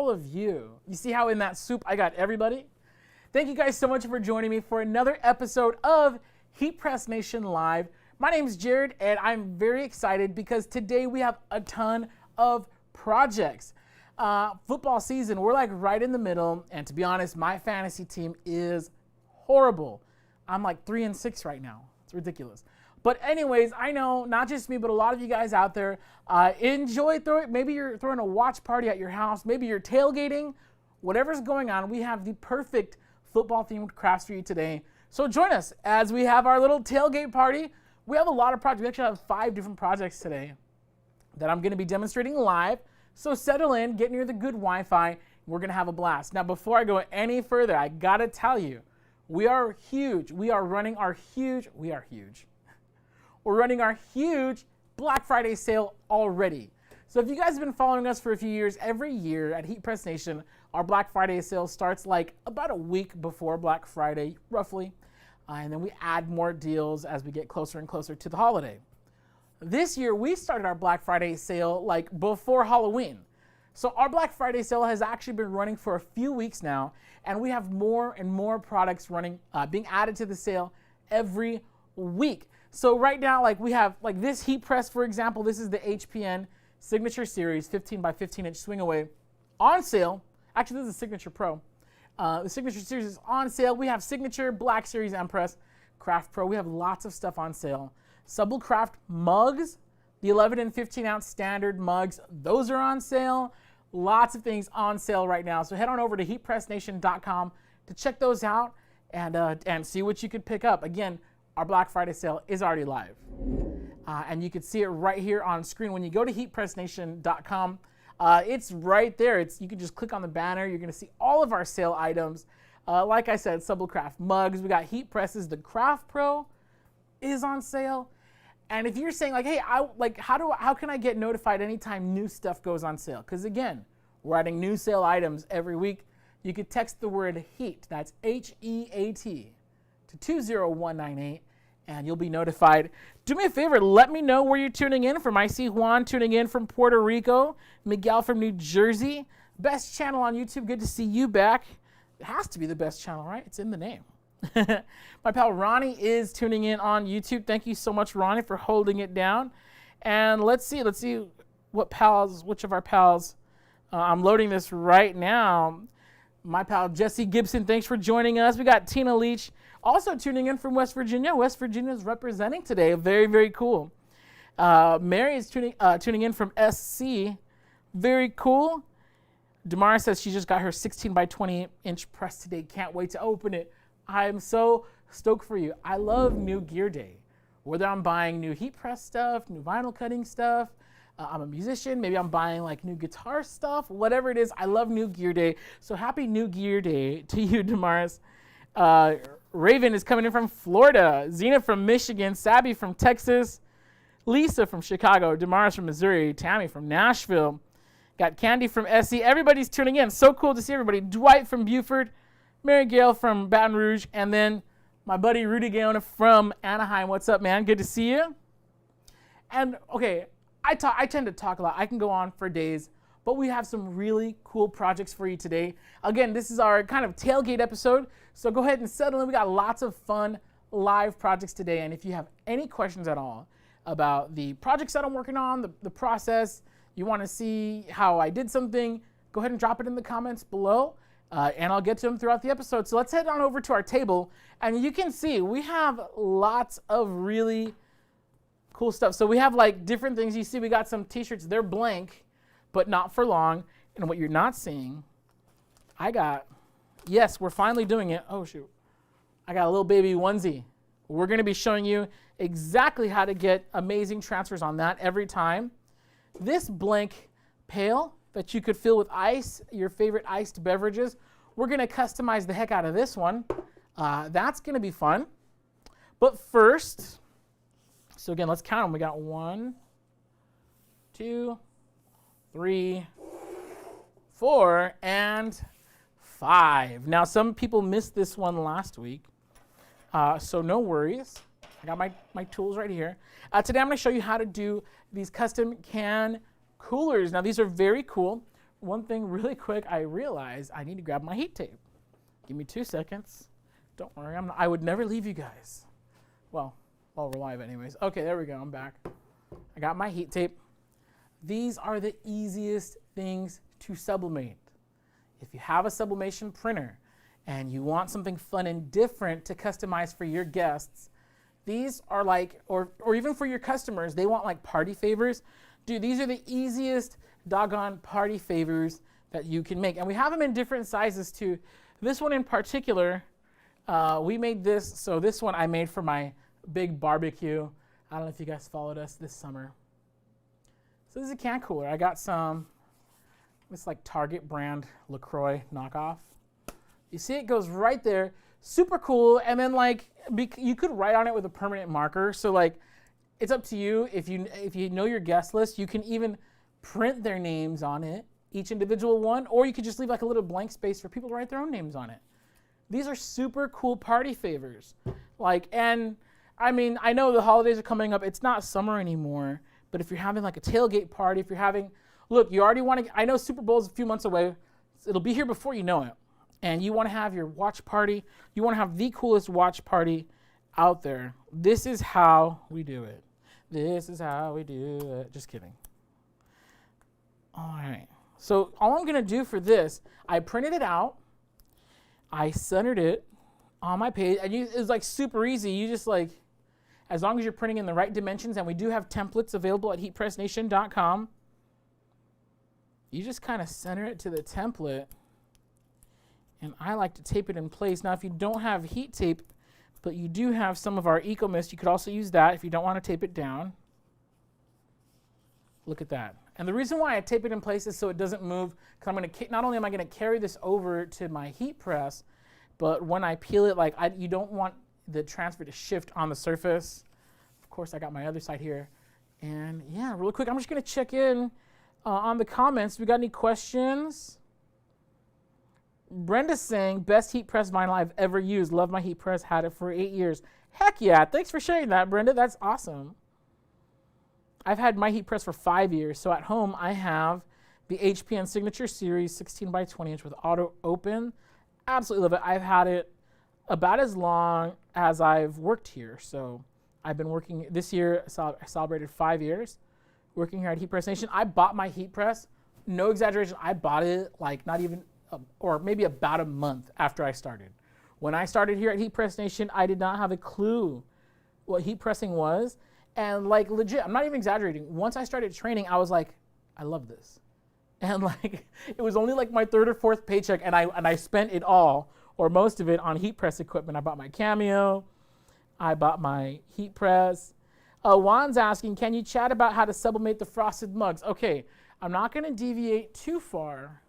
all of you. You see how in that soup I got everybody? Thank you guys so much for joining me for another episode of Heat Press Nation Live. My name is Jared, and I'm very excited because today we have a ton of projects. Football season, we're like right in the middle, and to be honest, my fantasy team is horrible. I'm like 3-6 right now. It's ridiculous. But anyways, I know not just me, but a lot of you guys out there enjoy throwing. Maybe you're throwing a watch party at your house. Maybe you're tailgating. Whatever's going on, we have the perfect football-themed crafts for you today. So join us as we have our little tailgate party. We have a lot of projects. We actually have 5 different projects today that I'm going to be demonstrating live. So settle in, get near the good Wi-Fi. We're going to have a blast. Now, before I go any further, I got to tell you, we are huge. We're running our huge Black Friday sale already. So if you guys have been following us for a few years, every year at Heat Press Nation, our Black Friday sale starts like about a week before Black Friday, roughly. And then we add more deals as we get closer and closer to the holiday. This year, we started our Black Friday sale like before Halloween. So our Black Friday sale has actually been running for a few weeks now, and we have more and more products running, being added to the sale every week. So right now, like we have like this heat press, for example. This is the HPN Signature Series 15 by 15 inch swing away on sale. Actually, this is a Signature Pro. The Signature Series is on sale. We have Signature, Black Series, Empress, Craft Pro. We have lots of stuff on sale. Sublecraft mugs, the 11 and 15 ounce standard mugs, those are on sale. Lots of things on sale right now. So head on over to heatpressnation.com to check those out and see what you could pick up. Again, our Black Friday sale is already live. And you can see it right here on screen. When you go to heatpressnation.com, it's right there. You can just click on the banner. You're going to see all of our sale items. Like I said, Sublecraft mugs. We got heat presses. The Craft Pro is on sale. And if you're saying like, hey, how can I get notified anytime new stuff goes on sale? Because again, we're adding new sale items every week. You could text the word HEAT, that's HEAT, to 20198, and you'll be notified. Do me a favor, let me know where you're tuning in from. I see Juan tuning in from Puerto Rico, Miguel from New Jersey. Best channel on YouTube, good to see you back. It has to be the best channel, right? It's in the name. My pal Ronnie is tuning in on YouTube. Thank you so much, Ronnie, for holding it down. And let's see which of our pals. I'm loading this right now. My pal Jesse Gibson, thanks for joining us. We got Tina Leach also tuning in from West Virginia. West Virginia is representing today. Very, very cool. Mary is tuning in from SC. Very cool. Damara says she just got her 16 by 20 inch press today. Can't wait to open it. I'm so stoked for you. I love new gear day. Whether I'm buying new heat press stuff, new vinyl cutting stuff, I'm a musician, maybe I'm buying like new guitar stuff, whatever it is, I love new gear day. So happy new gear day to you, Damaris. Raven is coming in from Florida, Zena from Michigan, Sabby from Texas, Lisa from Chicago, Damaris from Missouri, Tammy from Nashville, got Candy from SC. Everybody's tuning in. So cool to see everybody. Dwight from Buford, Mary Gail from Baton Rouge, and then my buddy Rudy Gaona from Anaheim. What's up, man? Good to see you. And okay, I tend to talk a lot. I can go on for days, but we have some really cool projects for you today. Again, this is our kind of tailgate episode, so go ahead and settle in. We got lots of fun live projects today, and if you have any questions at all about the projects that I'm working on, the process, you want to see how I did something, go ahead and drop it in the comments below. And I'll get to them throughout the episode. So let's head on over to our table. And you can see we have lots of really cool stuff. So we have like different things. You see we got some t-shirts. They're blank, but not for long. And what you're not seeing, yes, we're finally doing it. Oh, shoot. I got a little baby onesie. We're going to be showing you exactly how to get amazing transfers on that every time. This blank pail that you could fill with ice, your favorite iced beverages. We're gonna customize the heck out of this one. That's gonna be fun. But first, so again, let's count them. We got 1, 2, 3, 4, and 5. Now, some people missed this one last week, so no worries. I got my tools right here. Today I'm gonna show you how to do these custom can coolers. Now these are very cool. one thing really quick, I realized I need to grab my heat tape. Give me 2 seconds. Don't worry, I would never leave you guys. Well, we're live anyways. Okay, there we go, I'm back. I got my heat tape. These are the easiest things to sublimate. If you have a sublimation printer and you want something fun and different to customize for your guests, these are like, or even for your customers, they want like party favors. Dude, these are the easiest doggone party favors that you can make. And we have them in different sizes too. This one in particular, we made this. So this one I made for my big barbecue. I don't know if you guys followed us this summer. So this is a can cooler. I got some, this like Target brand LaCroix knockoff. You see it goes right there. Super cool. And then like, you could write on it with a permanent marker. So like, it's up to you. If you know your guest list, you can even print their names on it, each individual one, or you could just leave like a little blank space for people to write their own names on it. These are super cool party favors. Like, and I mean, I know the holidays are coming up. It's not summer anymore, but if you're having like a tailgate party, if you're having, look, you already want to, I know Super Bowl is a few months away. It'll be here before you know it. And you want to have your watch party. You want to have the coolest watch party out there. This is how we do it. This is how we do it. Just kidding. All right. So all I'm going to do for this, I printed it out. I centered it on my page. And it's like super easy. You just like, as long as you're printing in the right dimensions, and we do have templates available at heatpressnation.com, you just kind of center it to the template. And I like to tape it in place. Now, if you don't have heat tape, but you do have some of our Eco Mist, you could also use that if you don't want to tape it down. Look at that. And the reason why I tape it in place is so it doesn't move, because I'm going to, not only am I going to carry this over to my heat press, but when I peel it, like you don't want the transfer to shift on the surface. Of course, I got my other side here. And yeah, real quick, I'm just going to check in on the comments. We got any questions? Brenda's saying, best heat press vinyl I've ever used. Love my heat press. Had it for 8 years. Heck yeah. Thanks for sharing that, Brenda. That's awesome. I've had my heat press for 5 years. So at home, I have the HPN Signature Series 16 by 20 inch with auto open. Absolutely love it. I've had it about as long as I've worked here. So I've been working this year. I celebrated 5 years working here at Heat Press Nation. I bought my heat press. No exaggeration. I bought it like not even or maybe about a month after I started. When I started here at Heat Press Nation, I did not have a clue what heat pressing was. And like legit, I'm not even exaggerating. Once I started training, I was like, I love this. And like, it was only like my 3rd or 4th paycheck, and I spent it all, or most of it, on heat press equipment. I bought my Cameo. I bought my heat press. Juan's asking, can you chat about how to sublimate the frosted mugs? Okay, I'm not gonna deviate too far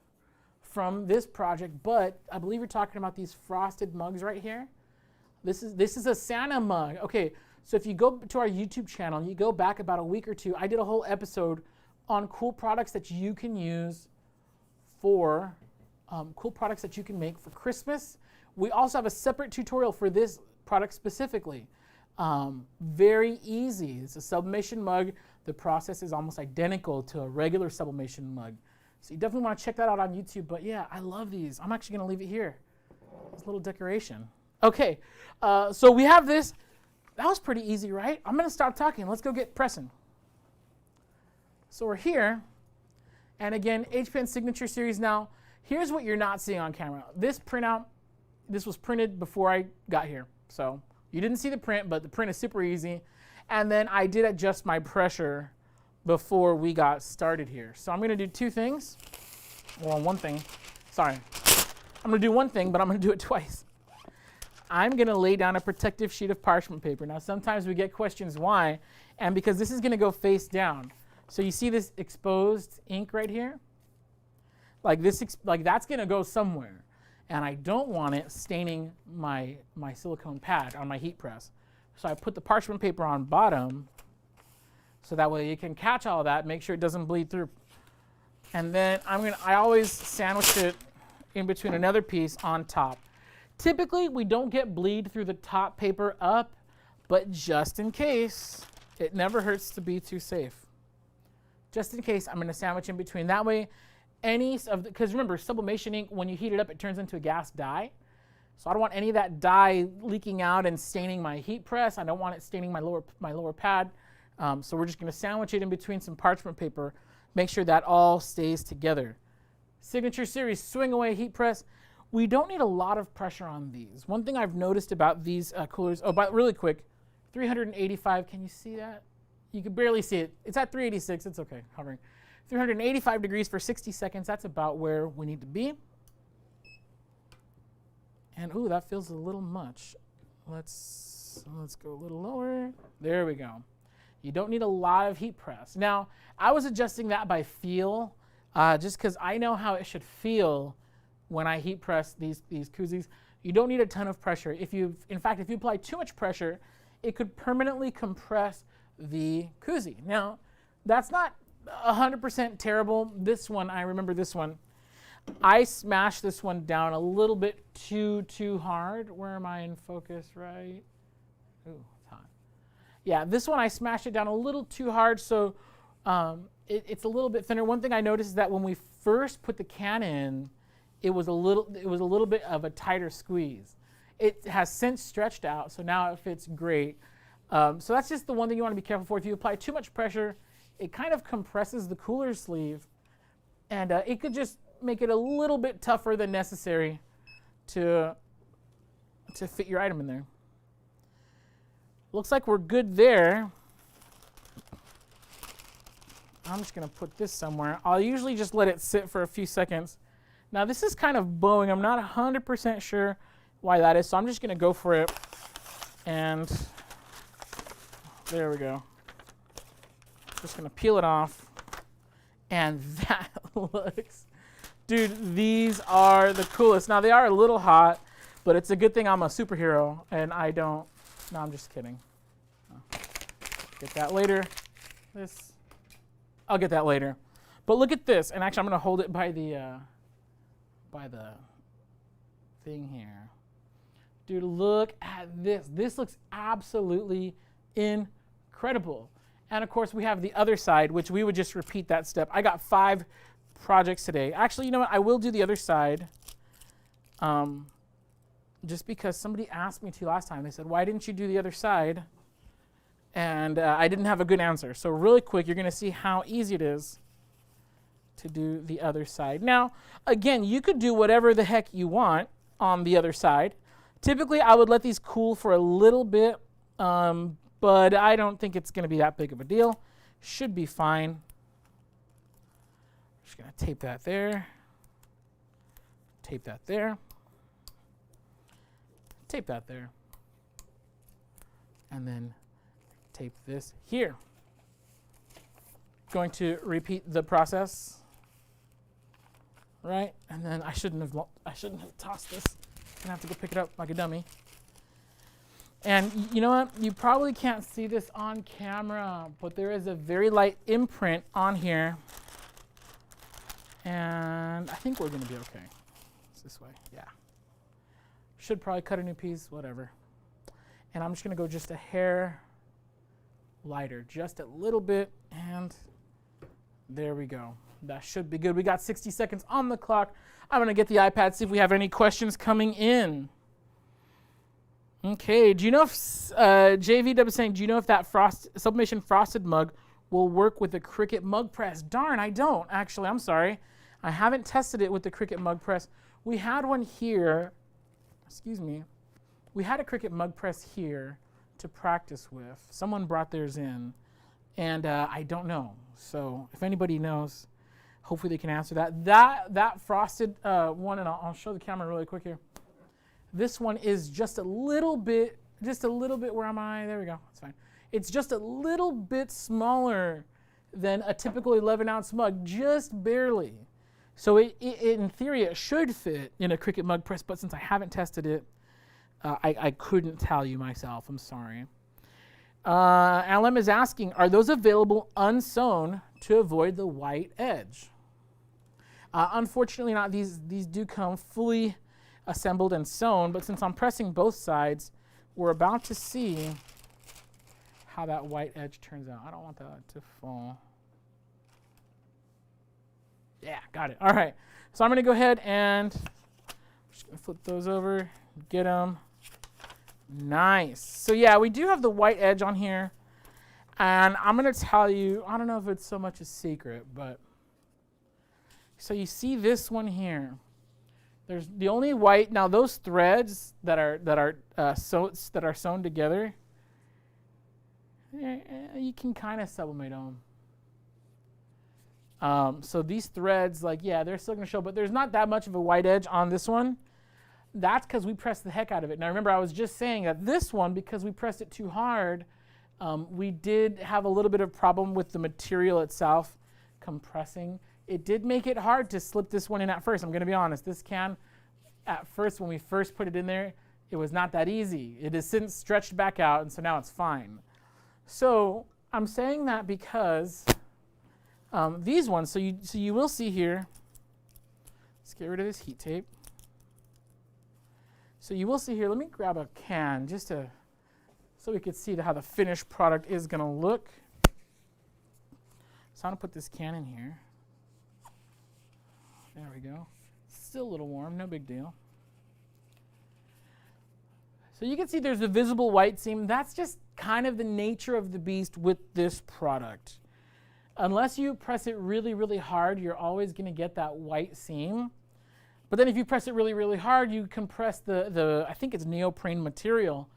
from this project, but I believe you're talking about these frosted mugs right here. This is a Santa mug. Okay, so if you go to our YouTube channel, you go back about a week or two, I did a whole episode on cool products that you can use for, cool products that you can make for Christmas. We also have a separate tutorial for this product specifically. Very easy. It's a sublimation mug. The process is almost identical to a regular sublimation mug. So you definitely want to check that out on YouTube. But yeah, I love these. I'm actually going to leave it here. This little decoration. Okay, so we have this. That was pretty easy, right? I'm going to stop talking. Let's go get pressing. So we're here. And again, HPN Signature Series. Now, here's what you're not seeing on camera. This printout, this was printed before I got here. So you didn't see the print, but the print is super easy. And then I did adjust my pressure before we got started here. So I'm going to do 2 things. Well, one thing. Sorry. I'm going to do one thing, but I'm going to do it twice. I'm going to lay down a protective sheet of parchment paper. Now, sometimes we get questions why, and because this is going to go face down. So you see this exposed ink right here? Like this, like that's going to go somewhere, and I don't want it staining my silicone pad on my heat press. So I put the parchment paper on bottom, so that way you can catch all that, make sure it doesn't bleed through. And then I always sandwich it in between another piece on top. Typically, we don't get bleed through the top paper up, but just in case, it never hurts to be too safe. Just in case, I'm going to sandwich in between. That way, any of the, because remember, sublimation ink, when you heat it up, it turns into a gas dye. So I don't want any of that dye leaking out and staining my heat press. I don't want it staining my lower pad. So we're just going to sandwich it in between some parchment paper. Make sure that all stays together. Signature Series swing away heat press. We don't need a lot of pressure on these. One thing I've noticed about these coolers, but really quick, 385, can you see that? You can barely see it. It's at 386, it's okay, hovering. 385 degrees for 60 seconds, that's about where we need to be. And ooh, that feels a little much. Let's go a little lower. There we go. You don't need a lot of heat press. Now, I was adjusting that by feel, just because I know how it should feel when I heat press these koozies. You don't need a ton of pressure. In fact, if you apply too much pressure, it could permanently compress the koozie. Now, that's not 100% terrible. This one, I remember this one. I smashed this one down a little bit too hard. Where am I in focus, right? Ooh, it's hot. Yeah, this one I smashed it down a little too hard, so it's a little bit thinner. One thing I noticed is that when we first put the can in, it was a little bit of a tighter squeeze. It has since stretched out, so now it fits great. So that's just the one thing you want to be careful for. If you apply too much pressure, it kind of compresses the cooler sleeve, and it could just make it a little bit tougher than necessary to fit your item in there. Looks like we're good there. I'm just going to put this somewhere. I'll usually just let it sit for a few seconds. Now this is kind of bowing. I'm not 100% sure why that is, so I'm just going to go for it. And there we go. Just going to peel it off. And that looks... Dude, these are the coolest. Now, they are a little hot, but it's a good thing I'm a superhero, and I don't... No, I'm just kidding. Get that later. I'll get that later. But look at this. And actually, I'm going to hold it by the thing here. Dude, look at this. This looks absolutely incredible. And, of course, we have the other side, which we would just repeat that step. I got 5 projects today. Actually, you know what? I will do the other side. Just because somebody asked me to last time. They said, why didn't you do the other side? And I didn't have a good answer. So really quick, you're going to see how easy it is to do the other side. Now, again, you could do whatever the heck you want on the other side. Typically, I would let these cool for a little bit, but I don't think it's going to be that big of a deal. Should be fine. Just going to tape that there. Tape that there. Tape that there. And then tape this here. Going to repeat the process. Right? And then I shouldn't have tossed this. I'm going to have to go pick it up like a dummy. And you know what? You probably can't see this on camera, but there is a very light imprint on here. And I think we're going to be okay. It's this way. Yeah. Should probably cut a new piece, whatever. And I'm just going to go just a hair lighter, just a little bit, and there we go. That should be good. We got 60 seconds on the clock. I'm going to get the iPad, see if we have any questions coming in. Okay, do you know if, JVW is saying, do you know if that sublimation frosted mug will work with the Cricut mug press? Darn, I don't, actually. I'm sorry. I haven't tested it with the Cricut mug press. We had one here. Excuse me. We had a Cricut mug press here to practice with. Someone brought theirs in, and I don't know. So if anybody knows, hopefully they can answer that. That frosted one, and I'll show the camera really quick here. This one is just a little bit, where am I? There we go, that's fine. It's just a little bit smaller than a typical 11-ounce mug, just barely. So in theory, it should fit in a Cricut mug press, but since I haven't tested it, I couldn't tell you myself. I'm sorry. Alem is asking, are those available unsewn to avoid the white edge? Unfortunately not. These do come fully assembled and sewn, but since I'm pressing both sides, we're about to see how that white edge turns out. I don't want that to fall. Yeah, got it. All right. So I'm going to go ahead and just gonna flip those over, get them. Nice. So yeah, we do have the white edge on here. And I'm going to tell you, I don't know if it's so much a secret, but so you see this one here. There's the only white. Now those threads that are sewn together, you can kind of sublimate them. So these threads, like, yeah, they're still going to show, but there's not that much of a white edge on this one. That's because we pressed the heck out of it. Now remember, I was just saying that this one, because we pressed it too hard, we did have a little bit of problem with the material itself compressing. It did make it hard to slip this one in at first. I'm going to be honest. This can, at first, when we first put it in there, it was not that easy. It has since stretched back out, and so now it's fine. So I'm saying that because these ones, so you will see here, let's get rid of this heat tape. So you will see here, let me grab a can just to, so we could see how the finished product is going to look. So I'm going to put this can in here. There we go. Still a little warm, no big deal. So you can see there's a visible white seam. That's just kind of the nature of the beast with this product. Unless you press it really, really hard, you're always going to get that white seam. But then if you press it really, really hard, you compress the I think it's neoprene material,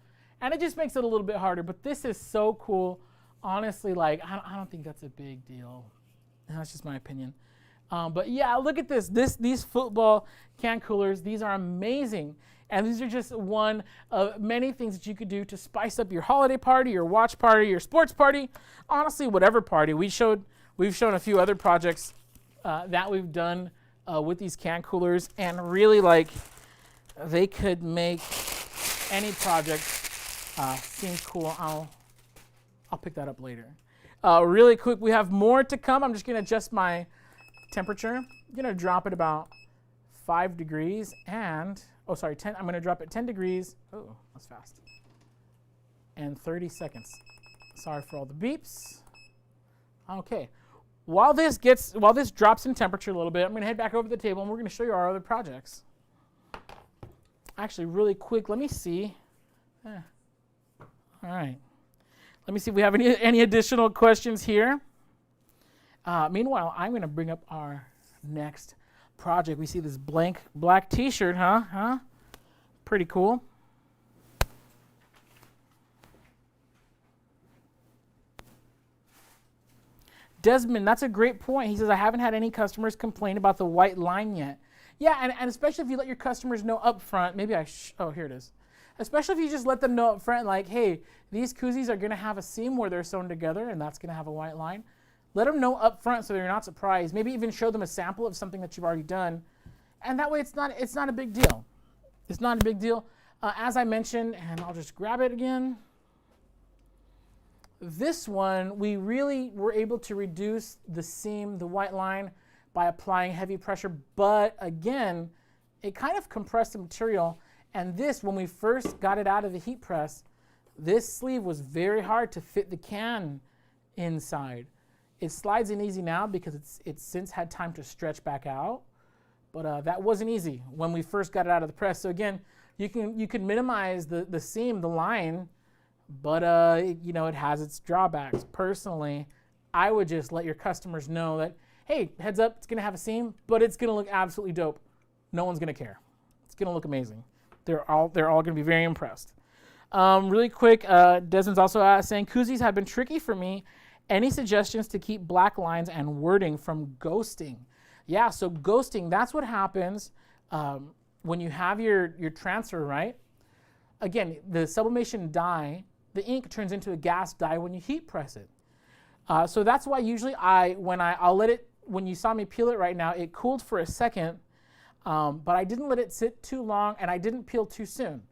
and it just makes it a little bit harder. But this is so cool. Honestly, like, I don't think that's a big deal. That's just my opinion. But yeah, look at this. These football can coolers, these are amazing. And these are just one of many things that you could do to spice up your holiday party, your watch party, your sports party, honestly, whatever party. We've shown a few other projects that we've done with these can coolers, and really, like, they could make any project seem cool. I'll pick that up later. Really quick, we have more to come. I'm just going to adjust my temperature. I'm going to drop it about 5 degrees and, 10. I'm going to drop it 10 degrees. Oh, that's fast. And 30 seconds. Sorry for all the beeps. Okay. While this drops in temperature a little bit, I'm going to head back over to the table and we're going to show you our other projects. Actually, really quick, let me see. All right. Let me see if we have any additional questions here. Meanwhile, I'm going to bring up our next project. We see this blank black t-shirt, huh? Pretty cool. Desmond, that's a great point. He says, I haven't had any customers complain about the white line yet. Yeah, and especially if you let your customers know up front, maybe here it is. Especially if you just let them know up front, like, hey, these koozies are going to have a seam where they're sewn together, and that's going to have a white line. Let them know up front so they're not surprised. Maybe even show them a sample of something that you've already done. And that way it's not a big deal. It's not a big deal. As I mentioned, and I'll just grab it again. This one, we really were able to reduce the seam, the white line, by applying heavy pressure. But again, it kind of compressed the material. And this, when we first got it out of the heat press, this sleeve was very hard to fit the can inside. It slides in easy now because it's since had time to stretch back out. But that wasn't easy when we first got it out of the press. So again, you can minimize the seam, the line, but it has its drawbacks. Personally, I would just let your customers know that, hey, heads up, it's going to have a seam, but it's going to look absolutely dope. No one's going to care. It's going to look amazing. They're all going to be very impressed. Really quick, Desmond's also saying, koozies have been tricky for me. Any suggestions to keep black lines and wording from ghosting? Yeah, so ghosting, that's what happens when you have your transfer, right? Again, the sublimation dye, the ink turns into a gas dye when you heat press it. So that's why usually when you saw me peel it right now, it cooled for a second, but I didn't let it sit too long and I didn't peel too soon.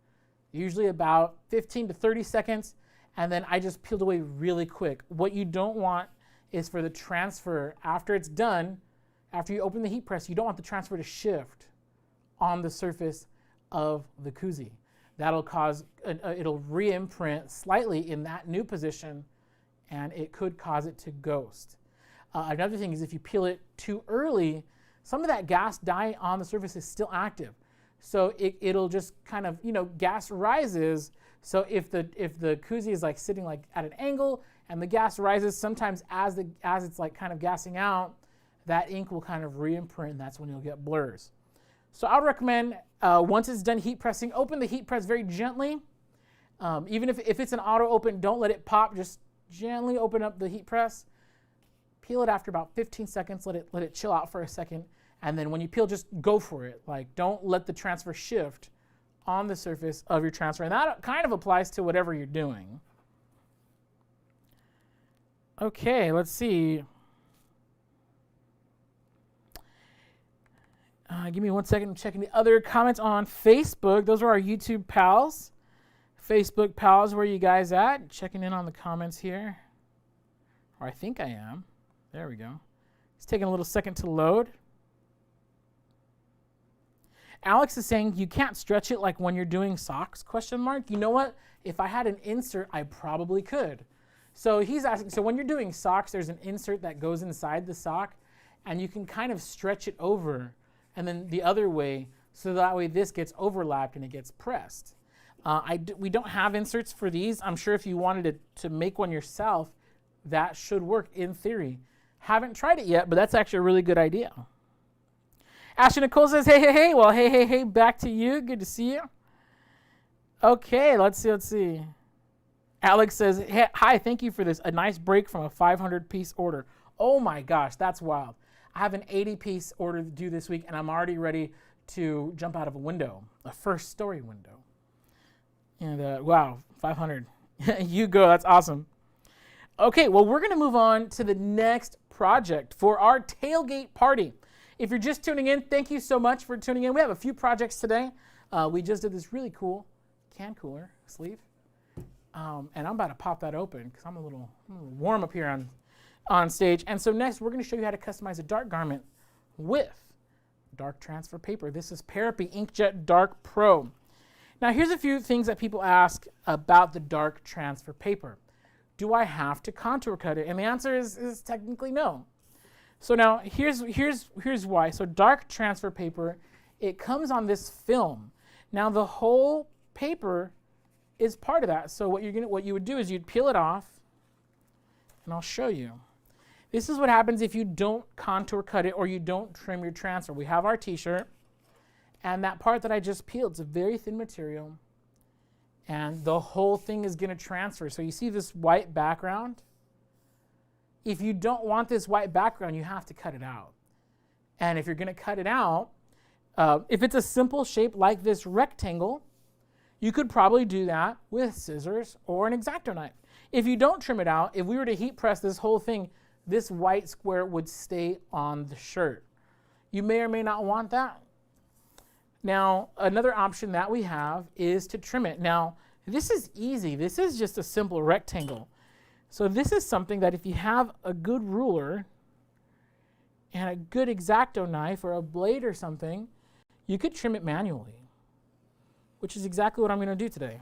Usually about 15 to 30 seconds, and then I just peeled away really quick. What you don't want is for the transfer, after it's done, after you open the heat press, you don't want the transfer to shift on the surface of the koozie. That'll cause, it'll re-imprint slightly in that new position, and it could cause it to ghost. Another thing is if you peel it too early, some of that gas dye on the surface is still active. So it'll just kind of, gas rises. So if the koozie is like sitting like at an angle and the gas rises, sometimes as it's like kind of gassing out, that ink will kind of re-imprint, and that's when you'll get blurs. So I would recommend once it's done heat pressing, open the heat press very gently. Even if it's an auto open, don't let it pop. Just gently open up the heat press. Peel it after about 15 seconds. Let it chill out for a second. And then when you peel, just go for it. Like, don't let the transfer shift on the surface of your transfer. And that kind of applies to whatever you're doing. Okay, let's see. Give me 1 second. I'm checking the other comments on Facebook. Those are our YouTube pals. Facebook pals, where you guys at? Checking in on the comments here. Or I think I am. There we go. It's taking a little second to load. Alex is saying you can't stretch it like when you're doing socks, ? You know what? If I had an insert, I probably could. So he's asking, so when you're doing socks, there's an insert that goes inside the sock, and you can kind of stretch it over and then the other way, so that way this gets overlapped and it gets pressed. We don't have inserts for these. I'm sure if you wanted to make one yourself, that should work in theory. Haven't tried it yet, but that's actually a really good idea. Ashley Nicole says, hey. Well, hey, back to you. Good to see you. Okay, let's see. Alex says, hey, hi, thank you for this. A nice break from a 500-piece order. Oh my gosh, that's wild. I have an 80-piece order due this week, and I'm already ready to jump out of a window, a first-story window. And wow, 500. You go, that's awesome. Okay, well, we're going to move on to the next project for our tailgate party. If you're just tuning in, thank you so much for tuning in. We have a few projects today. We just did this really cool can cooler sleeve. And I'm about to pop that open because I'm a little warm up here on stage. And so next, we're going to show you how to customize a dark garment with dark transfer paper. This is Parapi Inkjet Dark Pro. Now, here's a few things that people ask about the dark transfer paper. Do I have to contour cut it? And the answer is technically no. So now, here's why. So dark transfer paper, it comes on this film. Now, the whole paper is part of that. So what you would do is you'd peel it off, and I'll show you. This is what happens if you don't contour cut it or you don't trim your transfer. We have our t-shirt, and that part that I just peeled, it's a very thin material, and the whole thing is going to transfer. So you see this white background? If you don't want this white background, you have to cut it out. And if you're going to cut it out, if it's a simple shape like this rectangle, you could probably do that with scissors or an X-Acto knife. If you don't trim it out, if we were to heat press this whole thing, this white square would stay on the shirt. You may or may not want that. Now, another option that we have is to trim it. Now, this is easy. This is just a simple rectangle. So this is something that if you have a good ruler and a good X-Acto knife or a blade or something, you could trim it manually, which is exactly what I'm going to do today.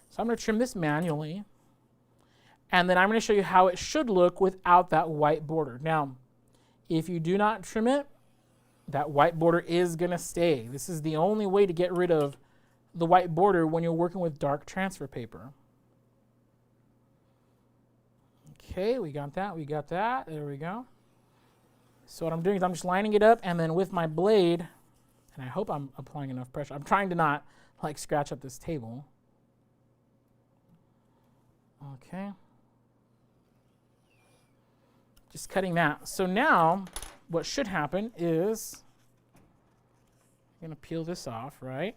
So I'm going to trim this manually, and then I'm going to show you how it should look without that white border. Now, if you do not trim it, that white border is going to stay. This is the only way to get rid of the white border when you're working with dark transfer paper. Okay, we got that. There we go. So what I'm doing is I'm just lining it up, and then with my blade, and I hope I'm applying enough pressure. I'm trying to not like scratch up this table. Okay. Just cutting that. So now what should happen is I'm going to peel this off, right?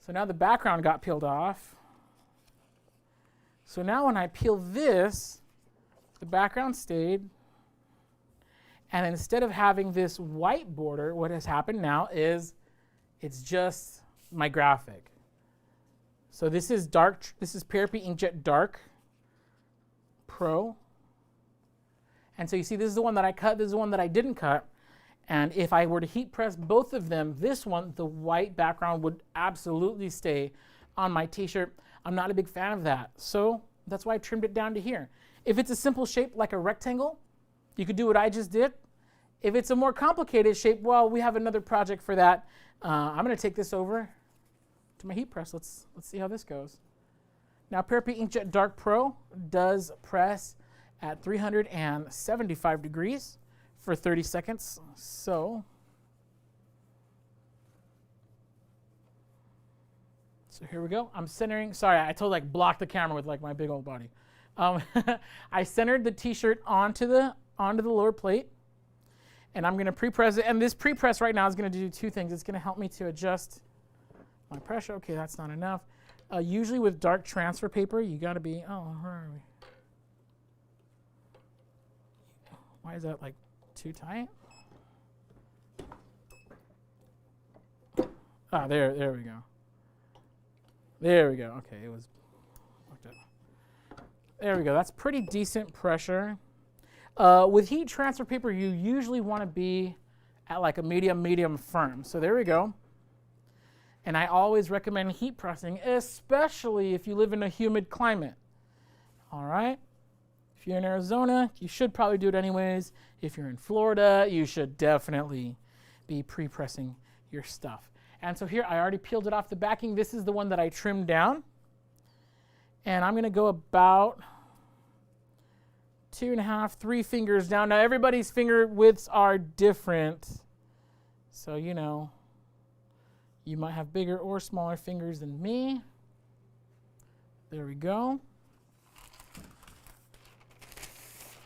So now the background got peeled off. So now when I peel this, the background stayed. And instead of having this white border, what has happened now is it's just my graphic. So this is dark. This is Parapi Inkjet Dark Pro. And so you see this is the one that I cut, this is the one that I didn't cut. And if I were to heat press both of them, this one, the white background would absolutely stay on my t-shirt. I'm not a big fan of that. So that's why I trimmed it down to here. If it's a simple shape like a rectangle, you could do what I just did If it's a more complicated shape, well, we have another project for that. I'm going to take this over to my heat press. Let's see how this goes. Now, Parapet Inkjet Dark Pro does press at 375 degrees for 30 seconds. So here we go. I'm centering. Sorry, I told block the camera with my big old body. I centered the T-shirt onto the lower plate, and I'm going to pre-press it. And this pre-press right now is going to do two things. It's going to help me to adjust my pressure. Okay, that's not enough. Usually with dark transfer paper, you got to be. Oh, where are we? Why is that too tight? Ah, there we go. There we go. Okay, it was. There we go. That's pretty decent pressure. With heat transfer paper, you usually want to be at a medium firm. So there we go. And I always recommend heat pressing, especially if you live in a humid climate. All right? If you're in Arizona, you should probably do it anyways. If you're in Florida, you should definitely be pre-pressing your stuff. And so here, I already peeled it off the backing. This is the one that I trimmed down. And I'm going to go about 2.5, 3 fingers down. Now, everybody's finger widths are different. So, you might have bigger or smaller fingers than me. There we go.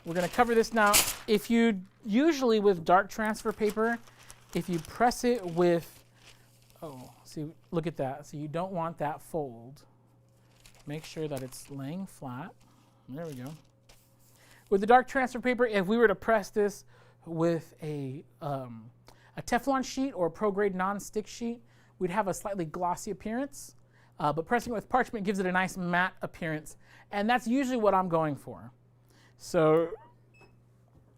We're going to cover this now. Usually with dark transfer paper, if you press it with, see, look at that. So you don't want that fold. Make sure that it's laying flat. There we go. With the dark transfer paper, if we were to press this with a Teflon sheet or a pro-grade non-stick sheet, we'd have a slightly glossy appearance. But pressing it with parchment gives it a nice matte appearance. And that's usually what I'm going for. So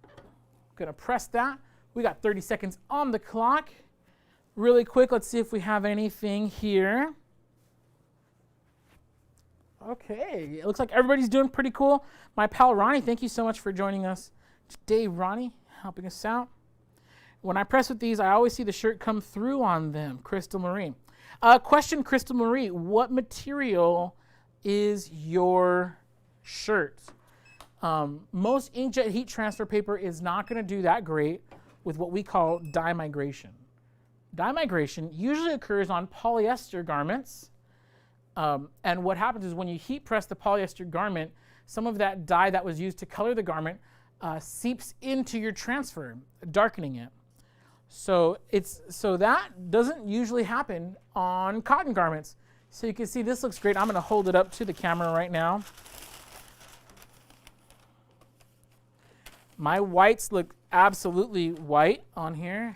I'm going to press that. We got 30 seconds on the clock. Really quick, let's see if we have anything here. Okay, it looks like everybody's doing pretty cool. My pal Ronnie, thank you so much for joining us today, Ronnie, helping us out. When I press with these, I always see the shirt come through on them. Crystal Marie. Question, Crystal Marie, what material is your shirt? Most inkjet heat transfer paper is not going to do that great with what we call dye migration. Dye migration usually occurs on polyester garments. And what happens is when you heat press the polyester garment, some of that dye that was used to color the garment seeps into your transfer, darkening it. So that doesn't usually happen on cotton garments. So you can see this looks great. I'm going to hold it up to the camera right now. My whites look absolutely white on here.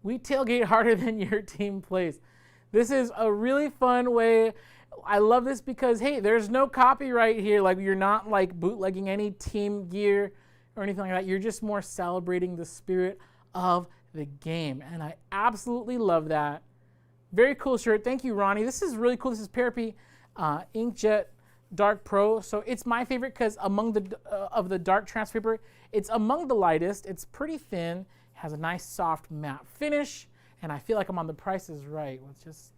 We tailgate harder than your team plays. This is a really fun way. I love this because, hey, there's no copyright here. You're not bootlegging any team gear or anything like that. You're just more celebrating the spirit of the game. And I absolutely love that. Very cool shirt. Thank you, Ronnie. This is really cool. This is Parapet Inkjet Dark Pro. So it's my favorite because among of the dark transfer paper, it's among the lightest. It's pretty thin. It has a nice soft matte finish. And I feel like I'm on the Price is Right.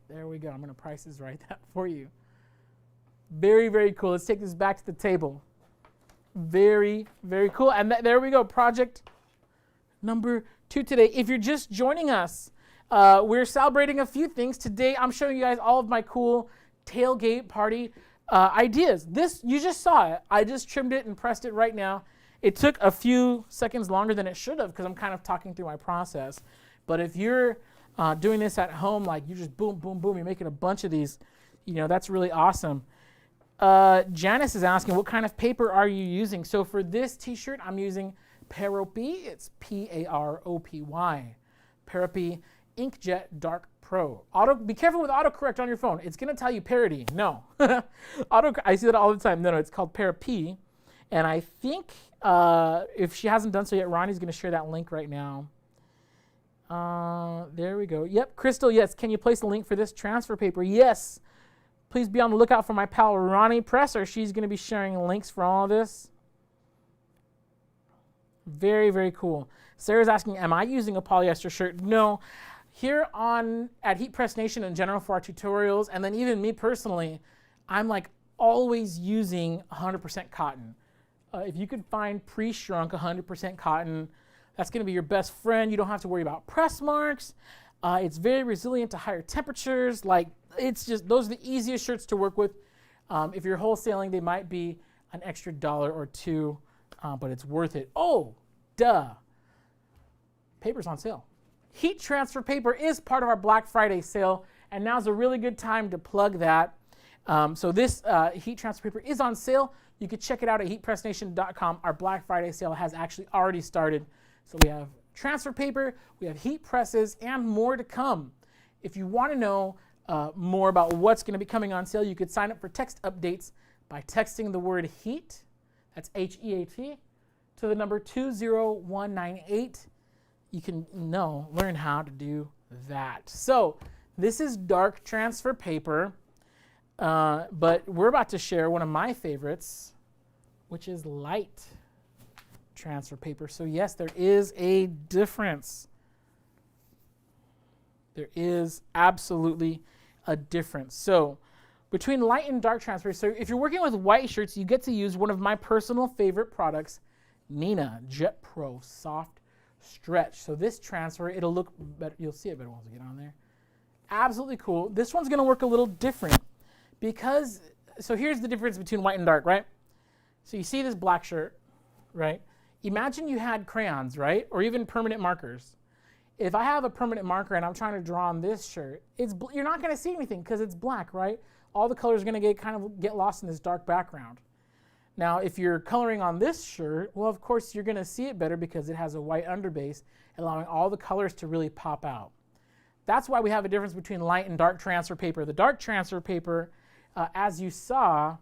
There we go. I'm going to Price is Right that for you. Very, very cool. Let's take this back to the table. Very, very cool. And there we go. Project number 2 today. If you're just joining us, we're celebrating a few things. Today, I'm showing you guys all of my cool tailgate party ideas. This, you just saw it. I just trimmed it and pressed it right now. It took a few seconds longer than it should have because I'm kind of talking through my process. But if you're doing this at home, you just boom, boom, boom, you're making a bunch of these, that's really awesome. Janice is asking, what kind of paper are you using? So for this t-shirt, I'm using Paropy. It's P-A-R-O-P-Y. Parapet Inkjet Dark Pro. Be careful with autocorrect on your phone. It's going to tell you parody. No. I see that all the time. No, it's called Parapet. And I think if she hasn't done so yet, Ronnie's going to share that link right now. There we go. Yep, Crystal, yes. Can you place a link for this transfer paper? Yes. Please be on the lookout for my pal Ronnie Presser. She's going to be sharing links for all of this. Very, very cool. Sarah's asking, am I using a polyester shirt? No. Here at Heat Press Nation in general for our tutorials, and then even me personally, I'm like always using 100% cotton. If you could find pre-shrunk 100% cotton, that's going to be your best friend. You don't have to worry about press marks. It's very resilient to higher temperatures. Like, it's just, those are the easiest shirts to work with. If you're wholesaling, they might be an extra $1 or $2, but it's worth it. Oh, duh. Paper's on sale. Heat transfer paper is part of our Black Friday sale, and now's a really good time to plug that. So this heat transfer paper is on sale. You can check it out at heatpressnation.com. Our Black Friday sale has actually already started. So we have transfer paper, we have heat presses, and more to come. If you want to know more about what's going to be coming on sale, you could sign up for text updates by texting the word HEAT, that's H-E-A-T, to the number 20198. You can learn how to do that. So this is dark transfer paper, but we're about to share one of my favorites, which is light transfer paper. So yes, there is a difference. There is absolutely a difference. So between light and dark transfer, so if you're working with white shirts, you get to use one of my personal favorite products, Neenah Jet Pro Soft Stretch. So this transfer, it'll look better. You'll see it better once we get on there. Absolutely cool. This one's going to work a little different because, so here's the difference between white and dark, right? So you see this black shirt, right? Imagine you had crayons, right? Or even permanent markers. If I have a permanent marker and I'm trying to draw on this shirt, you're not going to see anything because it's black, right? All the colors are going to get lost in this dark background. Now, if you're coloring on this shirt, well, of course, you're going to see it better because it has a white underbase, allowing all the colors to really pop out. That's why we have a difference between light and dark transfer paper. The dark transfer paper, as you saw,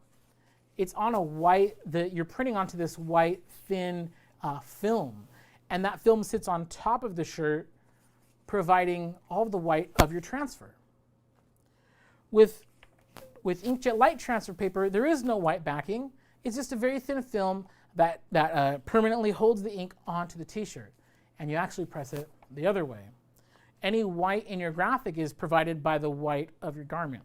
it's on a white, you're printing onto this white, thin film. And that film sits on top of the shirt, providing all of the white of your transfer. With Inkjet light transfer paper, there is no white backing. It's just a very thin film that permanently holds the ink onto the t-shirt. And you actually press it the other way. Any white in your graphic is provided by the white of your garment.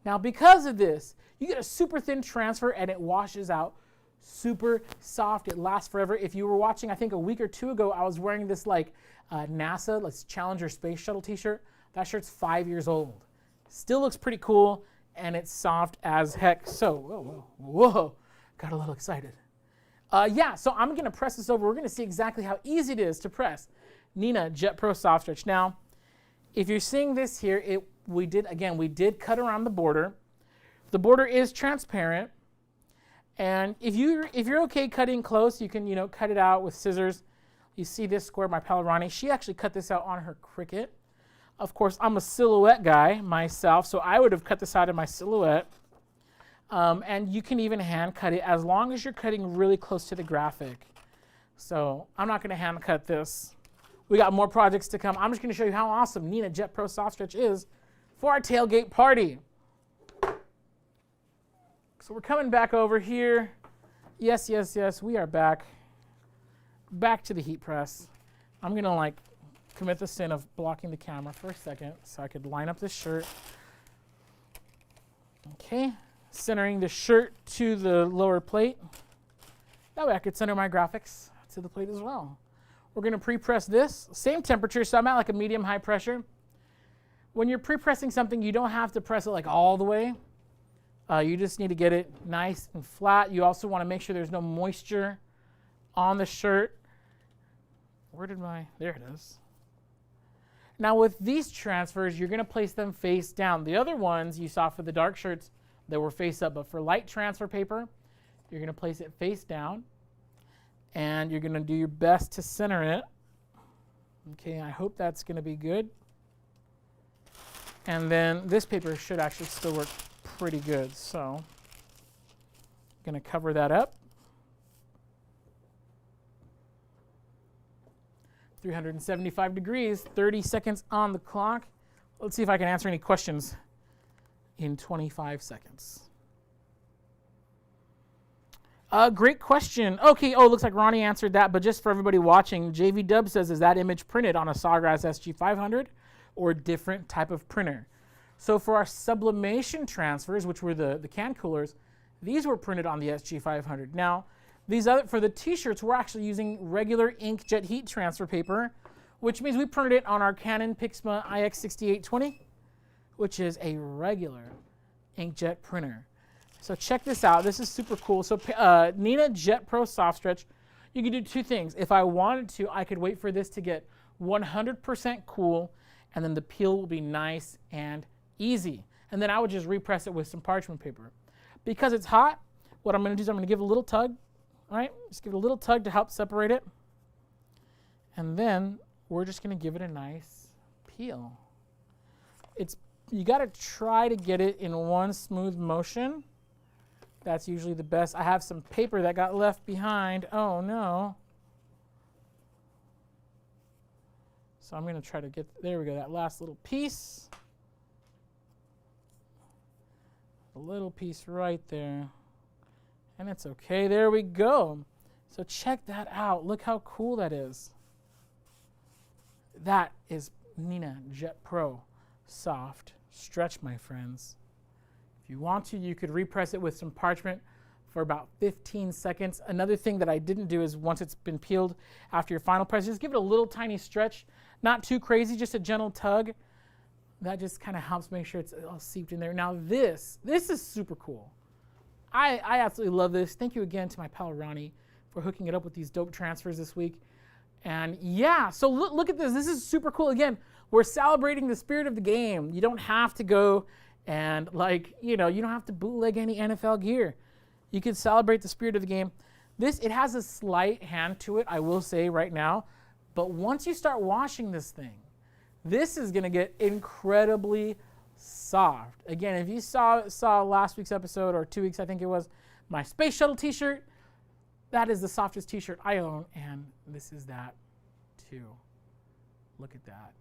Now, because of this, you get a super thin transfer and it washes out super soft. It lasts forever. If you were watching, I think a week or two ago, I was wearing this like NASA, let's Challenger Space Shuttle t-shirt. That shirt's 5 years old. Still looks pretty cool, and it's soft as heck. So, whoa, got a little excited. Yeah, so I'm going to press this over. We're going to see exactly how easy it is to press Neenah Jet Pro Soft Stretch. Now, if you're seeing this here, we did cut around the border. The border is transparent. And if you're okay cutting close, you can cut it out with scissors. You see this square by Palarani. She actually cut this out on her Cricut. Of course, I'm a silhouette guy myself, so I would have cut this out in my silhouette. And you can even hand cut it as long as you're cutting really close to the graphic. So I'm not going to hand cut this. We got more projects to come. I'm just going to show you how awesome Neenah Jet Pro Soft Stretch is for our tailgate party. So we're coming back over here. Yes, we are back. Back to the heat press. I'm going to commit the sin of blocking the camera for a second so I could line up this shirt. Okay, centering the shirt to the lower plate. That way I could center my graphics to the plate as well. We're going to pre-press this. Same temperature, so I'm at a medium high pressure. When you're pre-pressing something, you don't have to press it all the way. You just need to get it nice and flat. You also want to make sure there's no moisture on the shirt. There it is. Now with these transfers, you're going to place them face down. The other ones you saw for the dark shirts, they were face up. But for light transfer paper, you're going to place it face down. And you're going to do your best to center it. Okay, I hope that's going to be good. And then this paper should actually still work pretty good. So I'm going to cover that up. 375 degrees, 30 seconds on the clock. Let's see if I can answer any questions in 25 seconds. Great question. Okay, looks like Ronnie answered that, but just for everybody watching, JV Dub says, is that image printed on a Sawgrass SG500 or a different type of printer? So for our sublimation transfers, which were the can coolers, these were printed on the SG500. Now, for the t-shirts, we're actually using regular inkjet heat transfer paper, which means we printed it on our Canon Pixma IX6820, which is a regular inkjet printer. So check this out. This is super cool. So Neenah Jet Pro Soft Stretch, you can do two things. If I wanted to, I could wait for this to get 100% cool, and then the peel will be nice and easy. And then I would just repress it with some parchment paper. Because it's hot, what I'm going to do is I'm going to give it a little tug. All right, just give it a little tug to help separate it. And then we're just going to give it a nice peel. You got to try to get it in one smooth motion. That's usually the best. I have some paper that got left behind. Oh no. So I'm going to try to get, there we go, that last little piece. A little piece right there. And it's okay. There we go. So check that out. Look how cool that is. That is Neenah Jet Pro Soft Stretch, my friends. If you want to, you could repress it with some parchment for about 15 seconds. Another thing that I didn't do is once it's been peeled after your final press, just give it a little tiny stretch. Not too crazy, just a gentle tug. That just kind of helps make sure it's all seeped in there. Now this is super cool. I absolutely love this. Thank you again to my pal Ronnie for hooking it up with these dope transfers this week. And yeah, so look at this. This is super cool. Again, we're celebrating the spirit of the game. You don't have to go and you don't have to bootleg any NFL gear. You can celebrate the spirit of the game. It has a slight hand to it, I will say right now. But once you start washing this thing, this is going to get incredibly soft. Again, if you saw last week's episode, or 2 weeks, I think it was, my Space Shuttle t-shirt, that is the softest t-shirt I own, and this is that too. Look at that.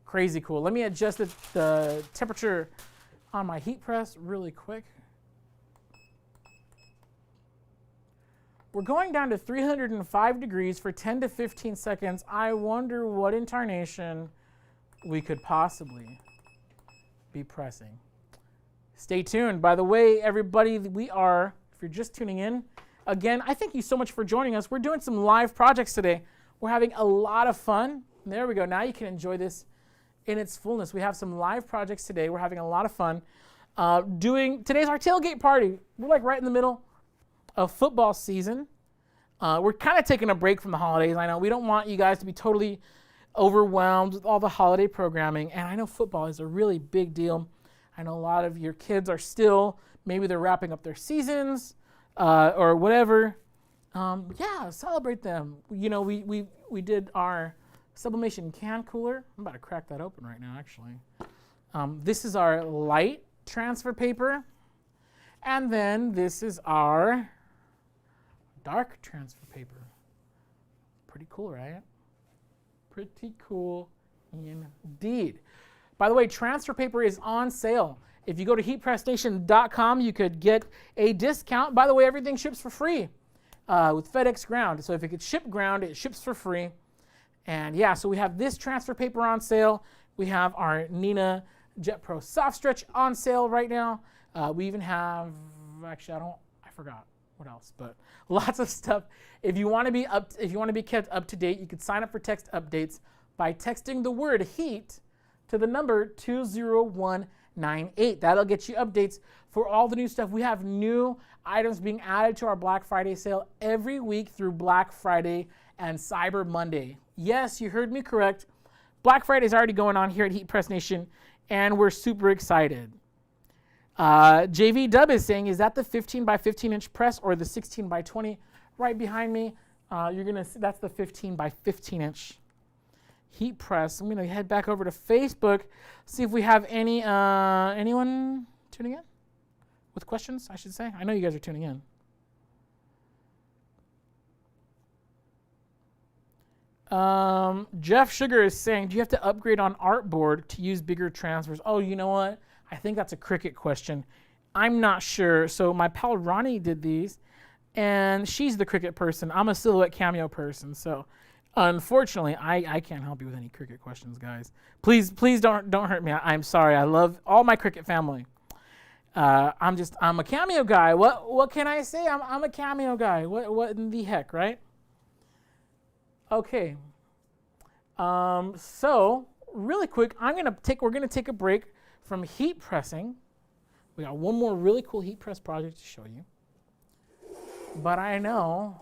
Crazy cool. Let me adjust the temperature on my heat press really quick. We're going down to 305 degrees for 10 to 15 seconds. I wonder what incarnation we could possibly be pressing. Stay tuned. By the way, everybody, if you're just tuning in, again, I thank you so much for joining us. We're doing some live projects today. We're having a lot of fun. There we go. Now you can enjoy this in its fullness. We have some live projects today. We're having a lot of fun. Today's our tailgate party. We're right in the middle of football season. We're kind of taking a break from the holidays. I know we don't want you guys to be totally overwhelmed with all the holiday programming. And I know football is a really big deal. I know a lot of your kids are still, maybe they're wrapping up their seasons or whatever. Yeah, celebrate them. We did our sublimation can cooler. I'm about to crack that open right now, actually. This is our light transfer paper. And then this is our dark transfer paper. Pretty cool, right? Pretty cool indeed. By the way, transfer paper is on sale. If you go to heatpressstation.com, you could get a discount. By the way, everything ships for free with FedEx Ground. So if it could ship ground, it ships for free. And yeah, so we have this transfer paper on sale. We have our Neenah Jet Pro Soft Stretch on sale right now. We even have, actually, I forgot what else, but lots of stuff. If you want to be kept up to date, you could sign up for text updates by texting the word HEAT to the number 20198. That'll get you updates for all the new stuff. We have new items being added to our Black Friday sale every week through Black Friday and Cyber Monday. Yes, you heard me correct. Black Friday is already going on here at Heat Press Nation, and we're super excited. JV Dub is saying, is that the 15 by 15 inch press or the 16 by 20? Right behind me, you're gonna see that's the 15 by 15 inch heat press. I'm gonna head back over to Facebook, see if we have anyone tuning in with questions, I should say. I know you guys are tuning in. Jeff Sugar is saying, do you have to upgrade on Artboard to use bigger transfers? Oh, you know what? I think that's a Cricket question. I'm not sure. So my pal Ronnie did these. and she's the Cricut person. I'm a Silhouette Cameo person, so unfortunately, I can't help you with any Cricut questions, guys. Please don't hurt me. I'm sorry. I love all my Cricut family. I'm a Cameo guy. What can I say? I'm a Cameo guy. What in the heck, right? Okay. So really quick, we're gonna take a break from heat pressing. We got one more really cool heat press project to show you. But I know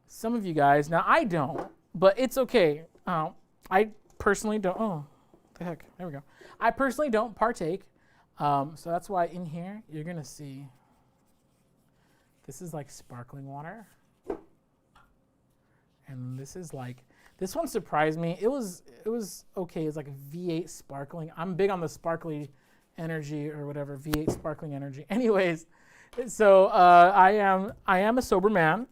some of you guys, now I don't, but it's okay. I personally don't, oh, the heck, there we go. I personally don't partake. So that's why in here, you're gonna see, this is like sparkling water. And this is like, this one surprised me. It was okay. It's like a V8 sparkling. I'm big on the sparkly energy or whatever, V8 sparkling energy. Anyways, so I am a sober man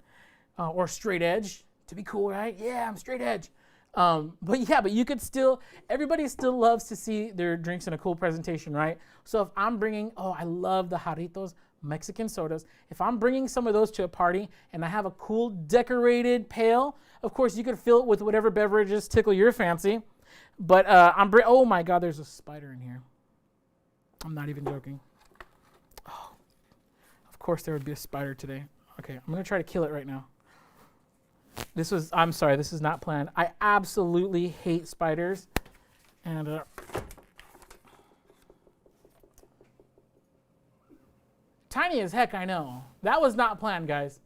or straight edge to be cool, right? Yeah, I'm straight edge. But you could still, everybody still loves to see their drinks in a cool presentation, right? So if I'm bringing, I love the Jarritos Mexican sodas. If I'm bringing some of those to a party and I have a cool decorated pail, of course you could fill it with whatever beverages tickle your fancy. But oh my God, there's a spider in here. I'm not even joking. Oh, of course there would be a spider today. Okay, I'm gonna try to kill it right now. I'm sorry, this is not planned. I absolutely hate spiders. And tiny as heck, I know. That was not planned, guys.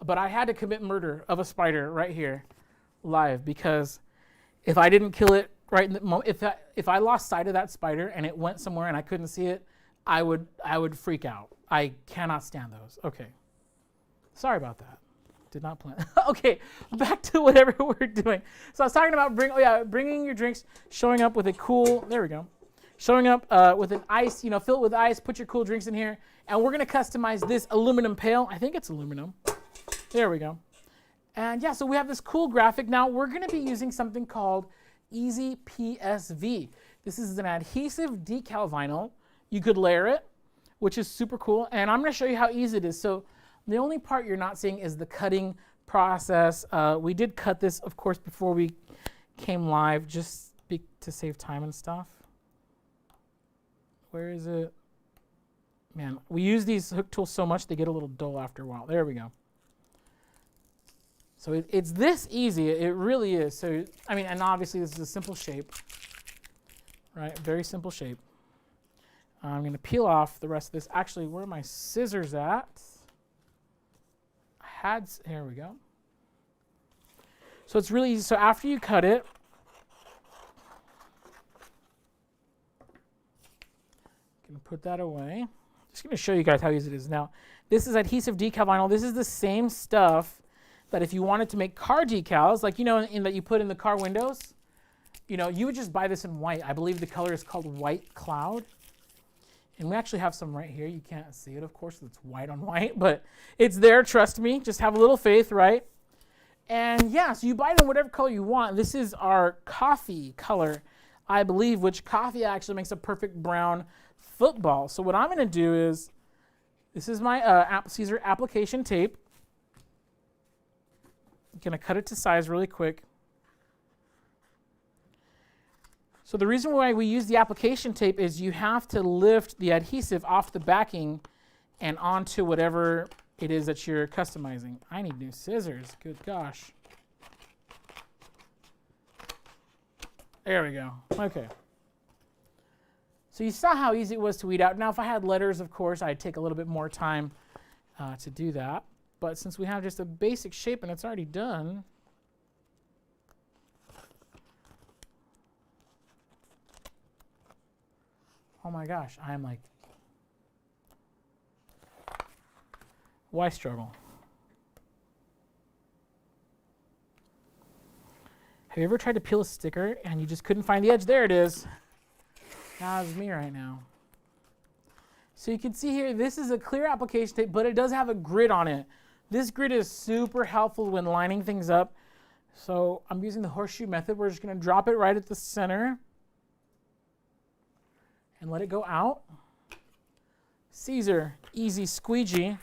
But I had to commit murder of a spider right here, live, because if I didn't kill it right in the moment, if I lost sight of that spider and it went somewhere and I couldn't see it, I would freak out. I cannot stand those. Okay. Sorry about that. Did not plan. Okay, back to whatever we're doing. So I was talking about bringing your drinks, showing up with a cool, there we go. Showing up with an ice, fill it with ice, put your cool drinks in here, and we're gonna customize this aluminum pail. I think it's aluminum. There we go. And yeah, so we have this cool graphic. Now we're gonna be using something called Easy PSV. This is an adhesive decal vinyl. You could layer it, which is super cool. And I'm gonna show you how easy it is. So the only part you're not seeing is the cutting process. We did cut this, of course, before we came live, just to save time and stuff. Where is it? Man, we use these hook tools so much they get a little dull after a while. There we go. So it's this easy. It really is. So, and obviously this is a simple shape, right? Very simple shape. I'm going to peel off the rest of this. Actually, where are my scissors at? Here we go. So it's really easy. So after you cut it, I'm going to put that away. Just going to show you guys how easy it is. Now, this is adhesive decal vinyl. This is the same stuff that if you wanted to make car decals, like, in that you put in the car windows, you would just buy this in white. I believe the color is called White Cloud. And we actually have some right here. You can't see it, of course, it's white on white, but it's there, trust me. Just have a little faith, right? And yeah, so you buy it in whatever color you want. This is our coffee color, I believe, which coffee actually makes a perfect brown football. So what I'm going to do is, this is my Caesar application tape. I'm going to cut it to size really quick. So the reason why we use the application tape is you have to lift the adhesive off the backing and onto whatever it is that you're customizing. I need new scissors, good gosh. There we go, okay. So you saw how easy it was to weed out. Now if I had letters, of course, I'd take a little bit more time to do that. But since we have just a basic shape and it's already done, oh my gosh, I'm like, why struggle? Have you ever tried to peel a sticker and you just couldn't find the edge? There it is. That's me right now. So you can see here, this is a clear application tape, but it does have a grid on it. This grid is super helpful when lining things up. So I'm using the horseshoe method. We're just gonna drop it right at the center and let it go out. Caesar, easy squeegee.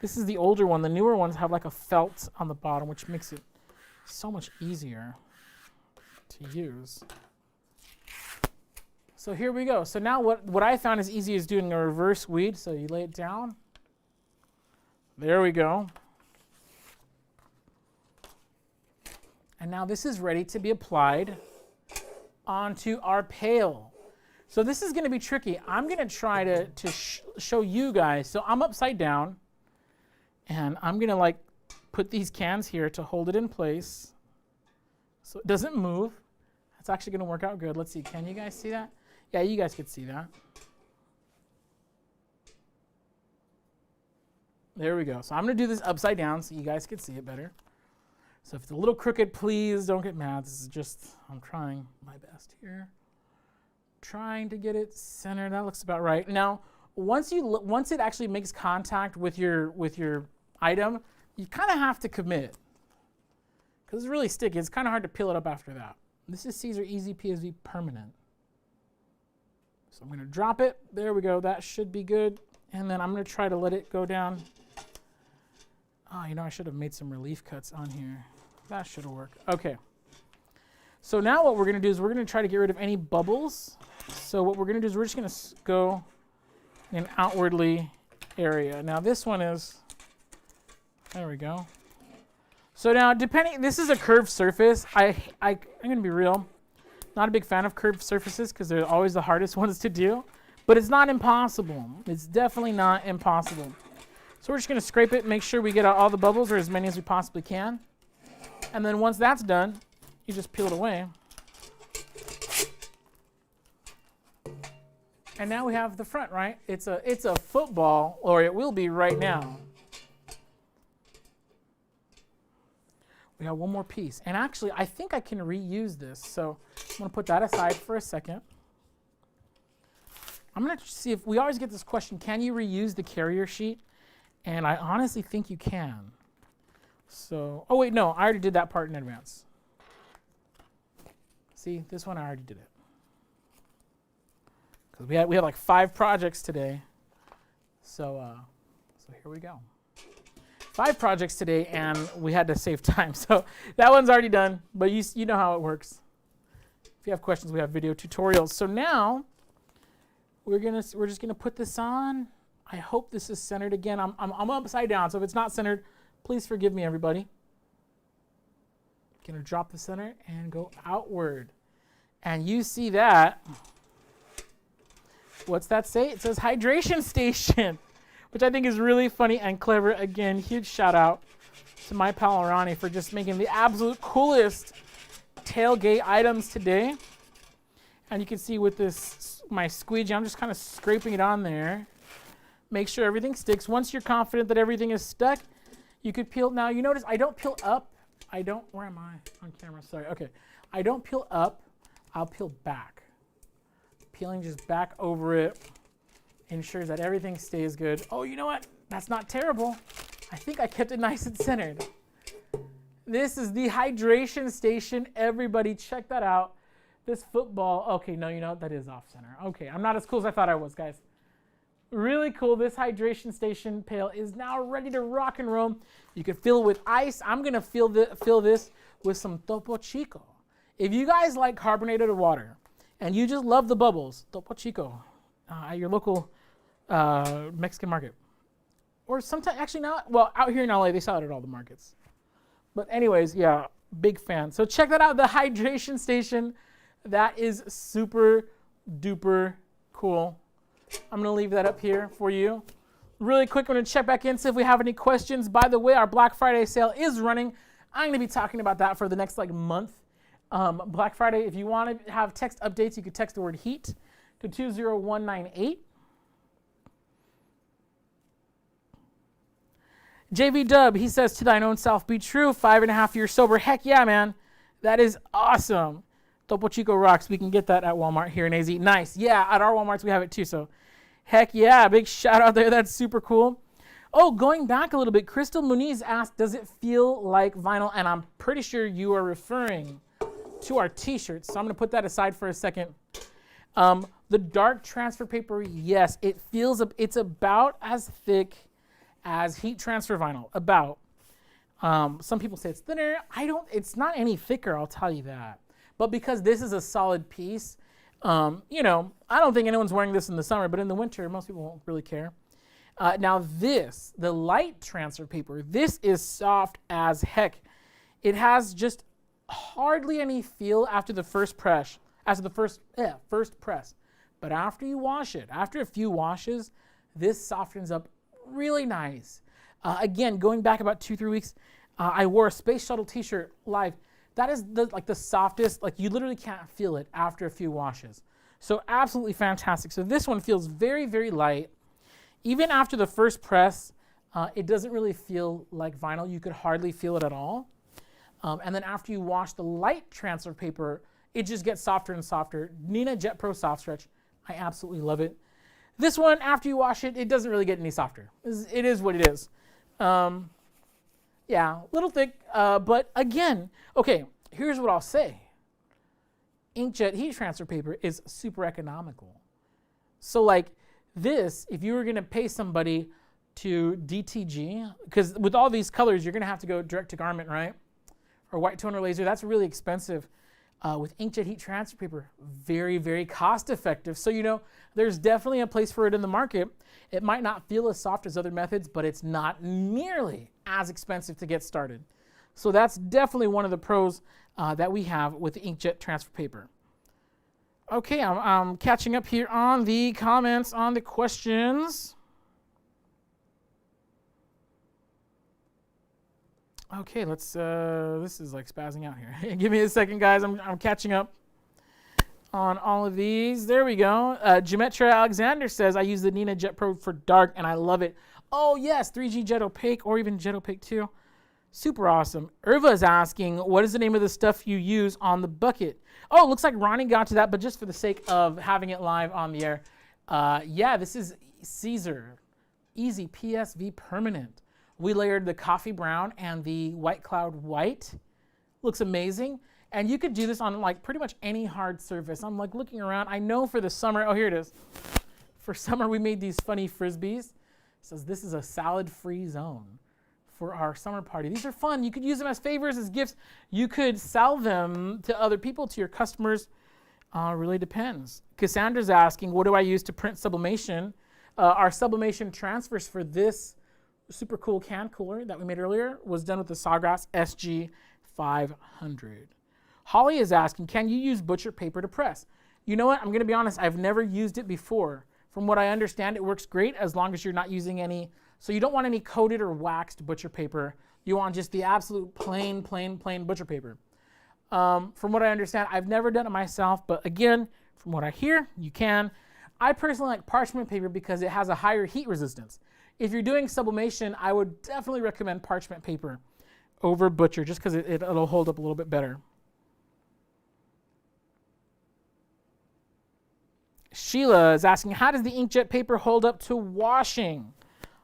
This is the older one. The newer ones have like a felt on the bottom, which makes it so much easier to use. So here we go. So now what I found is easy is doing a reverse weed. So you lay it down. There we go. And now this is ready to be applied onto our pail. So this is going to be tricky. I'm going to try to show you guys. So I'm upside down. And I'm going to like put these cans here to hold it in place so it doesn't move. That's actually going to work out good. Let's see. Can you guys see that? Yeah, you guys could see that. There we go. So I'm going to do this upside down so you guys could see it better. So if it's a little crooked, please don't get mad. This is just, I'm trying my best here. Trying to get it centered. That looks about right. Now, once it actually makes contact with your item, you kind of have to commit because it's really sticky. It's kind of hard to peel it up after that. This is Caesar Easy PSV Permanent. So I'm going to drop it. There we go. That should be good. And then I'm going to try to let it go down. Oh, you know, I should have made some relief cuts on here. That should work. Okay. So now what we're going to do is we're going to try to get rid of any bubbles. So what we're going to do is we're just going to go in an outwardly area. Now this one is, there we go. So now this is a curved surface. I'm going to be real. Not a big fan of curved surfaces because they're always the hardest ones to do. But it's not impossible. It's definitely not impossible. So we're just going to scrape it, make sure we get out all the bubbles or as many as we possibly can. And then once that's done, you just peel it away. And now we have the front, right? It's a football, or it will be right now. We got one more piece. And actually, I think I can reuse this. So I'm going to put that aside for a second. I'm going to see if we always get this question, can you reuse the carrier sheet? And I honestly think you can. So, oh wait, no, I already did that part in advance. See, this one I already did it. Because we had like 5 projects today. So here we go. 5 projects today, and we had to save time. So that one's already done, but you know how it works. If you have questions, we have video tutorials. So now we're just gonna put this on. I hope this is centered again. I'm upside down, so if it's not centered, please forgive me, everybody. Gonna drop the center and go outward. And you see that. What's that say? It says hydration station, which I think is really funny and clever. Again, huge shout out to my pal Ronnie for just making the absolute coolest tailgate items today. And you can see with this, my squeegee, I'm just kind of scraping it on there. Make sure everything sticks. Once you're confident that everything is stuck, you could peel. Now you notice I don't peel up. Where am I on camera? Sorry, okay. I don't peel up, I'll peel back. Peeling just back over it ensures that everything stays good. Oh, you know what? That's not terrible. I think I kept it nice and centered. This is the hydration station. Everybody check that out. This football, okay, no, you know, that is off center. Okay, I'm not as cool as I thought I was, guys. Really cool. This hydration station pail is now ready to rock and roll. You can fill it with ice. I'm going to fill this with some Topo Chico. If you guys like carbonated water and you just love the bubbles, Topo Chico at your local Mexican market. Or sometimes, actually not, well, out here in LA, they sell it at all the markets. But anyways, yeah, big fan. So check that out, the hydration station. That is super duper cool. I'm going to leave that up here for you. Really quick, I'm going to check back in, see if we have any questions. By the way, our Black Friday sale is running. I'm going to be talking about that for the next month. Black Friday, if you want to have text updates, you could text the word HEAT to 20198. JV Dub, he says, to thine own self be true, 5.5 years sober. Heck yeah, man. That is awesome. Topo Chico rocks. We can get that at Walmart here in AZ. Nice. Yeah, at our Walmarts we have it too. So heck yeah, big shout out there. That's super cool. Oh, going back a little bit, Crystal Muniz asked, does it feel like vinyl? And I'm pretty sure you are referring to our t-shirts. So I'm going to put that aside for a second. The dark transfer paper, yes, it feels, it's about as thick as heat transfer vinyl. About. Some people say it's thinner. It's not any thicker, I'll tell you that. But because this is a solid piece, I don't think anyone's wearing this in the summer, but in the winter, most people won't really care. Now this, the light transfer paper, this is soft as heck. It has just hardly any feel after the first press. First press. But after you wash it, after a few washes, this softens up really nice. Again, going back about 2-3 weeks, I wore a Space Shuttle t-shirt live. That is the softest, you literally can't feel it after a few washes. So absolutely fantastic. So this one feels very, very light. Even after the first press, it doesn't really feel like vinyl. You could hardly feel it at all. And then after you wash the light transfer paper, it just gets softer and softer. Neenah Jet Pro Soft Stretch, I absolutely love it. This one, after you wash it, it doesn't really get any softer. It is what it is. Yeah, a little thick, but again, okay, here's what I'll say. Inkjet heat transfer paper is super economical. So this, if you were gonna pay somebody to DTG, because with all these colors, you're gonna have to go direct to garment, right? Or white toner laser, that's really expensive. With inkjet heat transfer paper, very, very cost effective. So, there's definitely a place for it in the market. It might not feel as soft as other methods, but it's not nearly as expensive to get started. So that's definitely one of the pros that we have with the inkjet transfer paper. Okay, I'm catching up here on the comments, on the questions. Okay, let's, this is spazzing out here. Give me a second, guys. I'm catching up on all of these. There we go. Geometra Alexander says, I use the Neenah Jet Pro for dark, and I love it. Oh, yes, 3G Jet Opaque, or even Jet Opaque 2. Super awesome. Irva is asking, what is the name of the stuff you use on the bucket? Oh, it looks like Ronnie got to that, but just for the sake of having it live on the air. Yeah, this is Caesar Easy PSV Permanent. We layered the coffee brown and the white cloud white. Looks amazing. And you could do this on pretty much any hard surface. I'm looking around. I know for the summer, oh, here it is. For summer, we made these funny Frisbees. It says this is a salad-free zone for our summer party. These are fun. You could use them as favors, as gifts. You could sell them to other people, to your customers. Really depends. Cassandra's asking, what do I use to print sublimation? Our sublimation transfers for this super cool can cooler that we made earlier was done with the Sawgrass SG500. Holly is asking, can you use butcher paper to press? You know what? I'm going to be honest. I've never used it before. From what I understand, it works great as long as you're not using any. So you don't want any coated or waxed butcher paper. You want just the absolute plain butcher paper. From what I understand, I've never done it myself. But again, from what I hear, you can. I personally like parchment paper because it has a higher heat resistance. If you're doing sublimation, I would definitely recommend parchment paper over butcher just because it'll hold up a little bit better. Sheila is asking, how does the inkjet paper hold up to washing?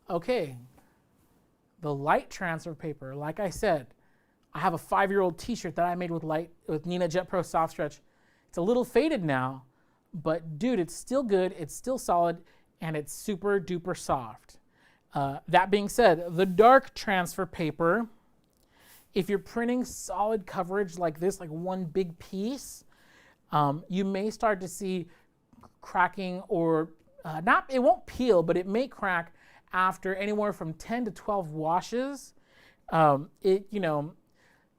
Okay, the light transfer paper, like I said, I have a 5-year-old t-shirt that I made with Neenah Jet Pro Soft Stretch. It's a little faded now, but dude, it's still good, it's still solid, and it's super duper soft. That being said, the dark transfer paper, if you're printing solid coverage like this, like one big piece, you may start to see cracking or it won't peel, but it may crack after anywhere from 10 to 12 washes. The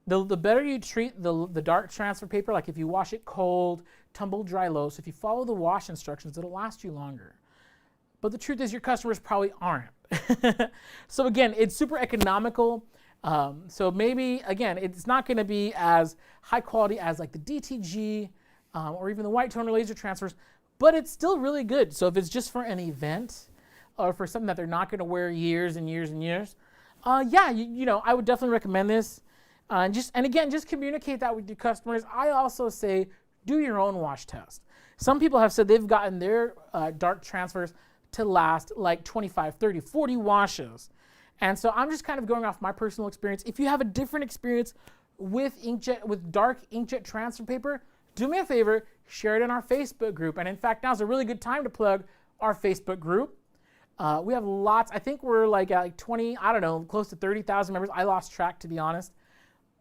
better you treat the dark transfer paper, like if you wash it cold, tumble dry low, so if you follow the wash instructions, it'll last you longer. But the truth is your customers probably aren't. So again, it's super economical. So maybe, again, it's not going to be as high quality as the DTG or even the white toner laser transfers, but it's still really good. So if it's just for an event or for something that they're not going to wear years and years and years, yeah, I would definitely recommend this. And again, just communicate that with your customers. I also say do your own wash test. Some people have said they've gotten their dark transfers to last 25, 30, 40 washes. And so I'm just kind of going off my personal experience. If you have a different experience with dark inkjet transfer paper, do me a favor, share it in our Facebook group. And in fact, now's a really good time to plug our Facebook group. We have lots. I think we're like at like 20, I don't know, close to 30,000 members. I lost track, to be honest.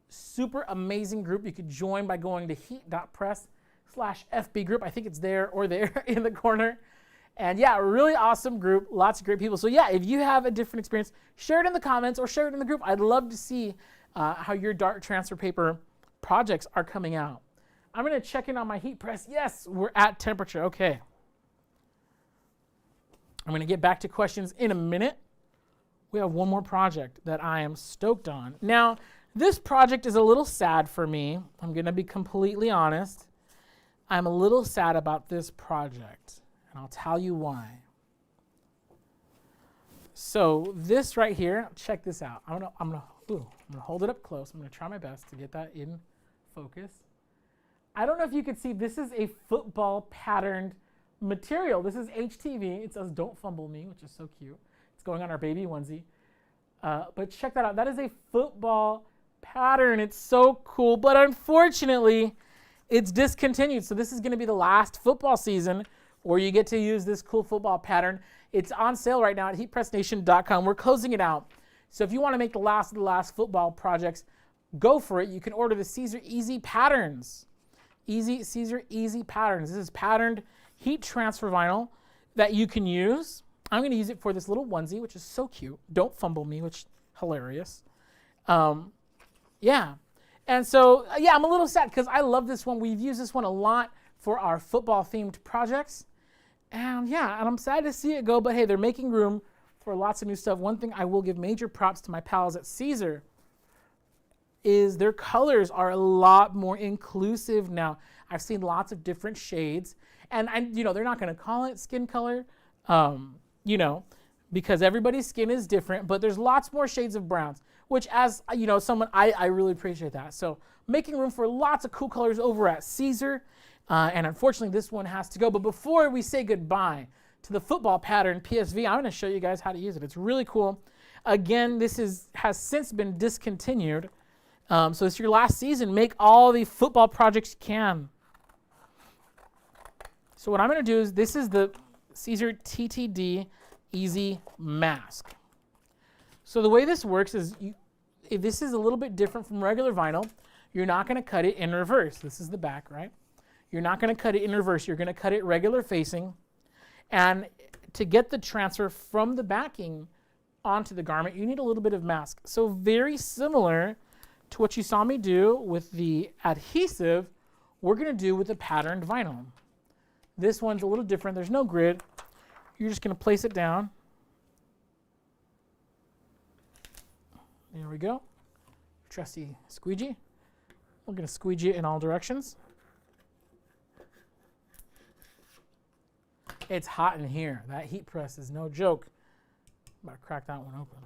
Super amazing group. You could join by going to heat.press/FB group. I think it's there or there in the corner. And yeah, really awesome group. Lots of great people. So yeah, if you have a different experience, share it in the comments or share it in the group. I'd love to see how your dark transfer paper projects are coming out. I'm going to check in on my heat press. Yes, we're at temperature. Okay. I'm going to get back to questions in a minute. We have one more project that I am stoked on. Now, this project is a little sad for me. I'm going to be completely honest. I'm a little sad about this project, and I'll tell you why. So this right here, check this out. I'm gonna hold it up close. I'm going to try my best to get that in focus. I don't know if you can see, this is a football patterned material. This is HTV. It says "Don't Fumble Me," which is so cute. It's going on our baby onesie. But check that out. That is a football pattern. It's so cool. But unfortunately, it's discontinued. So this is going to be the last football season where you get to use this cool football pattern. It's on sale right now at heatpressnation.com. We're closing it out. So if you want to make the last of the last football projects, go for it. You can order the Caesar Easy Patterns. Caesar Easy Patterns. This is patterned heat transfer vinyl that you can use. I'm going to use it for this little onesie, which is so cute. Don't Fumble Me, which is hilarious. Yeah. And so, yeah, I'm a little sad because I love this one. We've used this one a lot for our football-themed projects. And yeah, and I'm sad to see it go, but hey, they're making room for lots of new stuff. One thing I will give major props to my pals at Caesar is their colors are a lot more inclusive now. I've seen lots of different shades. And they're not going to call it skin color, because everybody's skin is different, but there's lots more shades of browns, which as, someone, I really appreciate that. So making room for lots of cool colors over at Caesar. And unfortunately, this one has to go. But before we say goodbye to the football pattern PSV, I'm going to show you guys how to use it. It's really cool. Again, this has since been discontinued. So it's your last season. Make all the football projects you can. So what I'm going to do is, this is the Caesar TTD Easy Mask. So the way this works is, if this is a little bit different from regular vinyl, you're not going to cut it in reverse. This is the back, right? You're not going to cut it in reverse. You're going to cut it regular facing. And to get the transfer from the backing onto the garment, you need a little bit of mask. So very similar to what you saw me do with the adhesive, we're going to do with the patterned vinyl. This one's a little different. There's no grid. You're just going to place it down. There we go. Trusty squeegee. We're going to squeegee it in all directions. It's hot in here. That heat press is no joke. I'm about to crack that one open.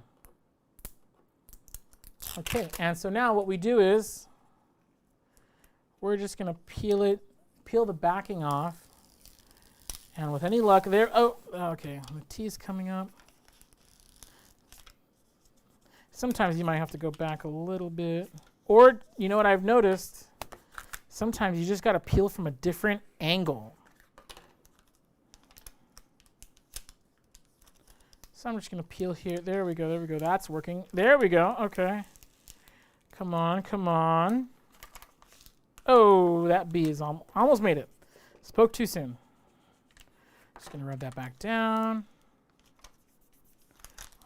Okay, and so now what we do is, we're just going to peel the backing off. And with any luck there, okay, the T's coming up. Sometimes you might have to go back a little bit. Or, you know what I've noticed? Sometimes you just got to peel from a different angle. So I'm just going to peel here. There we go. That's working. There we go. Okay. Come on. Oh, that bee is almost made it. Spoke too soon. Just going to rub that back down.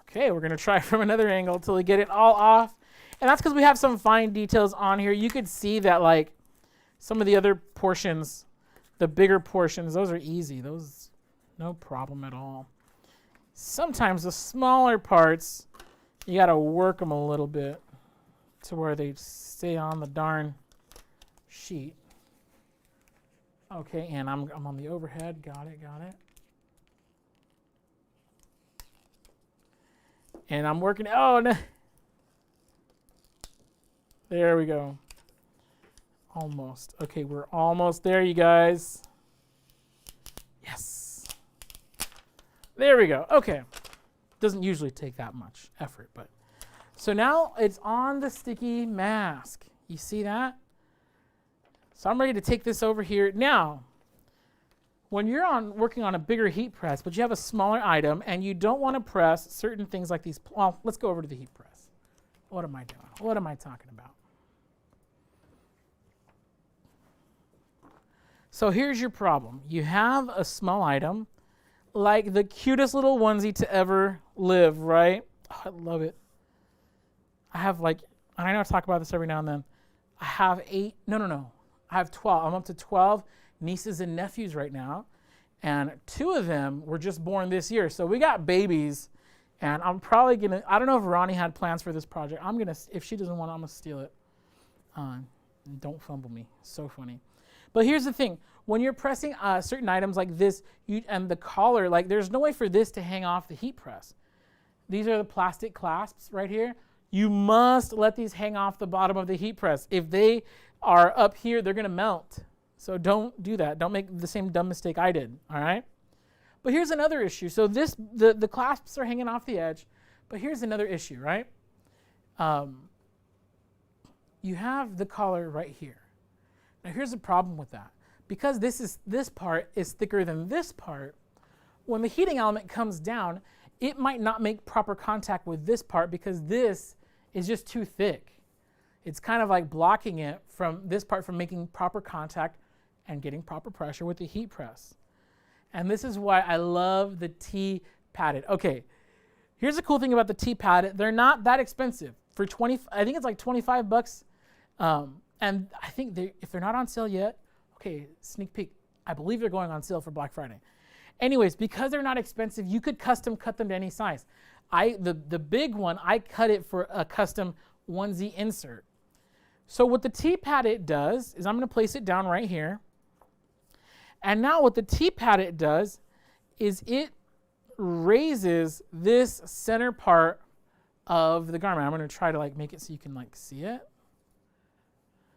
Okay, we're going to try from another angle until we get it all off. And that's because we have some fine details on here. You could see that, like, some of the other portions, the bigger portions, those are easy. Those, no problem at all. Sometimes the smaller parts, you got to work them a little bit to where they stay on the darn sheet. Okay, and I'm on the overhead. Got it. And I'm working. Oh, no. There we go. Almost. Okay, we're almost there, you guys. Yes. There we go. Okay. Doesn't usually take that much effort, but. So now it's on the sticky mask. You see that? So I'm ready to take this over here. Now, when you're working on a bigger heat press, but you have a smaller item and you don't want to press certain things like these. Well, let's go over to the heat press. What am I doing? What am I talking about? So here's your problem. You have a small item, like the cutest little onesie to ever live, right? Oh, I love it. I have and I know I talk about this every now and then. I have 8, no. I have 12. I'm up to 12 nieces and nephews right now. And 2 of them were just born this year. So we got babies. And I'm probably going to, I don't know if Ronnie had plans for this project. I'm going to, if she doesn't want it, I'm going to steal it. Don't fumble me. So funny. But here's the thing. When you're pressing certain items like this and the collar, like there's no way for this to hang off the heat press. These are the plastic clasps right here. You must let these hang off the bottom of the heat press. If they are up here, they're going to melt. So don't do that. Don't make the same dumb mistake I did, all right? But here's another issue. So the clasps are hanging off the edge, but here's another issue, right? You have the collar right here. Now here's the problem with that. Because this part is thicker than this part, when the heating element comes down, it might not make proper contact with this part because this is just too thick. It's kind of like blocking it from this part from making proper contact and getting proper pressure with the heat press. And this is why I love the T-padded. Okay, here's the cool thing about the T-padded. They're not that expensive. For I think it's like $25. And I think if they're not on sale yet, okay, sneak peek. I believe they're going on sale for Black Friday. Anyways, because they're not expensive, you could custom cut them to any size. The big one, I cut it for a custom onesie insert. So what the T-padded does is I'm going to place it down right here. And now what the T-padded does is it raises this center part of the garment. I'm going to try to make it so you can see it.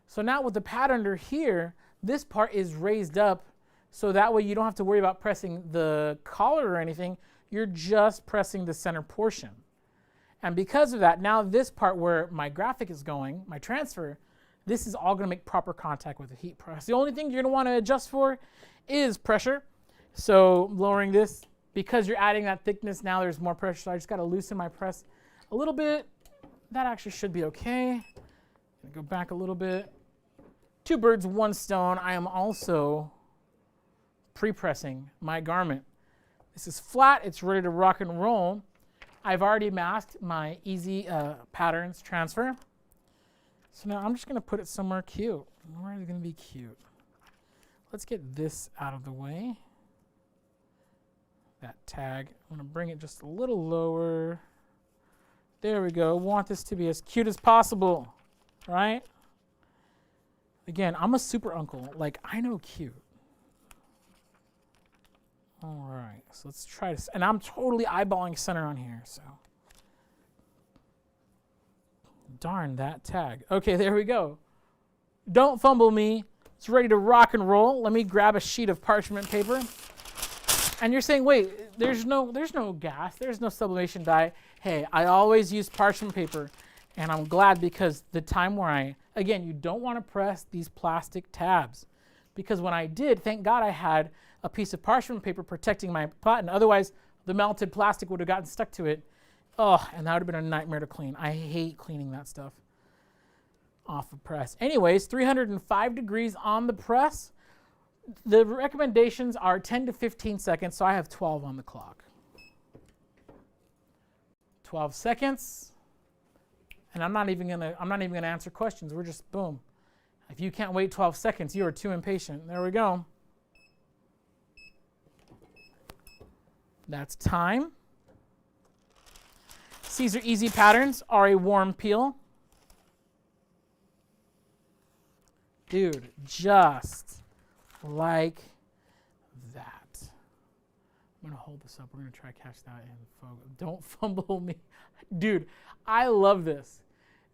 So now with the pad under here, this part is raised up so that way you don't have to worry about pressing the collar or anything. You're just pressing the center portion. And because of that, now this part where my graphic is going, my transfer, this is all going to make proper contact with the heat press. The only thing you're going to want to adjust for is pressure. So lowering this, because you're adding that thickness, now there's more pressure. So I just got to loosen my press a little bit. That actually should be okay. Go back a little bit. 2 birds, 1 stone. I am also pre-pressing my garment. This is flat. It's ready to rock and roll. I've already masked my easy patterns transfer. So now I'm just going to put it somewhere cute. Where is it going to be cute? Let's get this out of the way. That tag. I'm going to bring it just a little lower. There we go. Want this to be as cute as possible, right? Again, I'm a super uncle. I know cute. All right, so let's try this. And I'm totally eyeballing center on here, so. Darn that tag. Okay, there we go. Don't fumble me. It's ready to rock and roll. Let me grab a sheet of parchment paper. And you're saying, wait, there's no gas, there's no sublimation dye. Hey, I always use parchment paper. And I'm glad because the time where again, you don't want to press these plastic tabs. Because when I did, thank God I had a piece of parchment paper protecting my platen. Otherwise, the melted plastic would have gotten stuck to it. Oh, and that would have been a nightmare to clean. I hate cleaning that stuff off a press. Anyways, 305 degrees on the press. The recommendations are 10 to 15 seconds, so I have 12 on the clock. 12 seconds. And I'm not even gonna answer questions. We're just boom. If you can't wait 12 seconds, you are too impatient. There we go. That's time. Caesar Easy patterns are a warm peel. Dude, just like that. I'm gonna hold this up. We're gonna try to catch that in focus. Don't fumble me. Dude, I love this.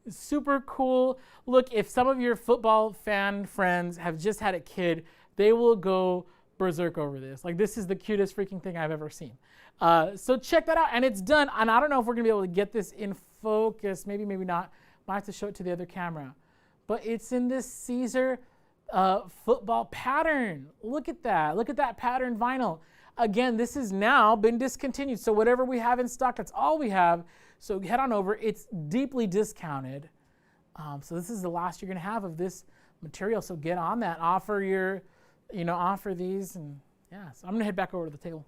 It's super cool. Look, if some of your football fan friends have just had a kid, they will go berserk over this. This is the cutest freaking thing I've ever seen. So check that out, and it's done. And I don't know if we're gonna be able to get this in focus. Maybe, maybe not. Might have to show it to the other camera. But it's in this Caesar football pattern. Look at that. Look at that pattern vinyl. Again, this has now been discontinued. So whatever we have in stock, that's all we have. So head on over. It's deeply discounted. So this is the last you're going to have of this material. So get on that. Offer your, offer these. And yeah, so I'm going to head back over to the table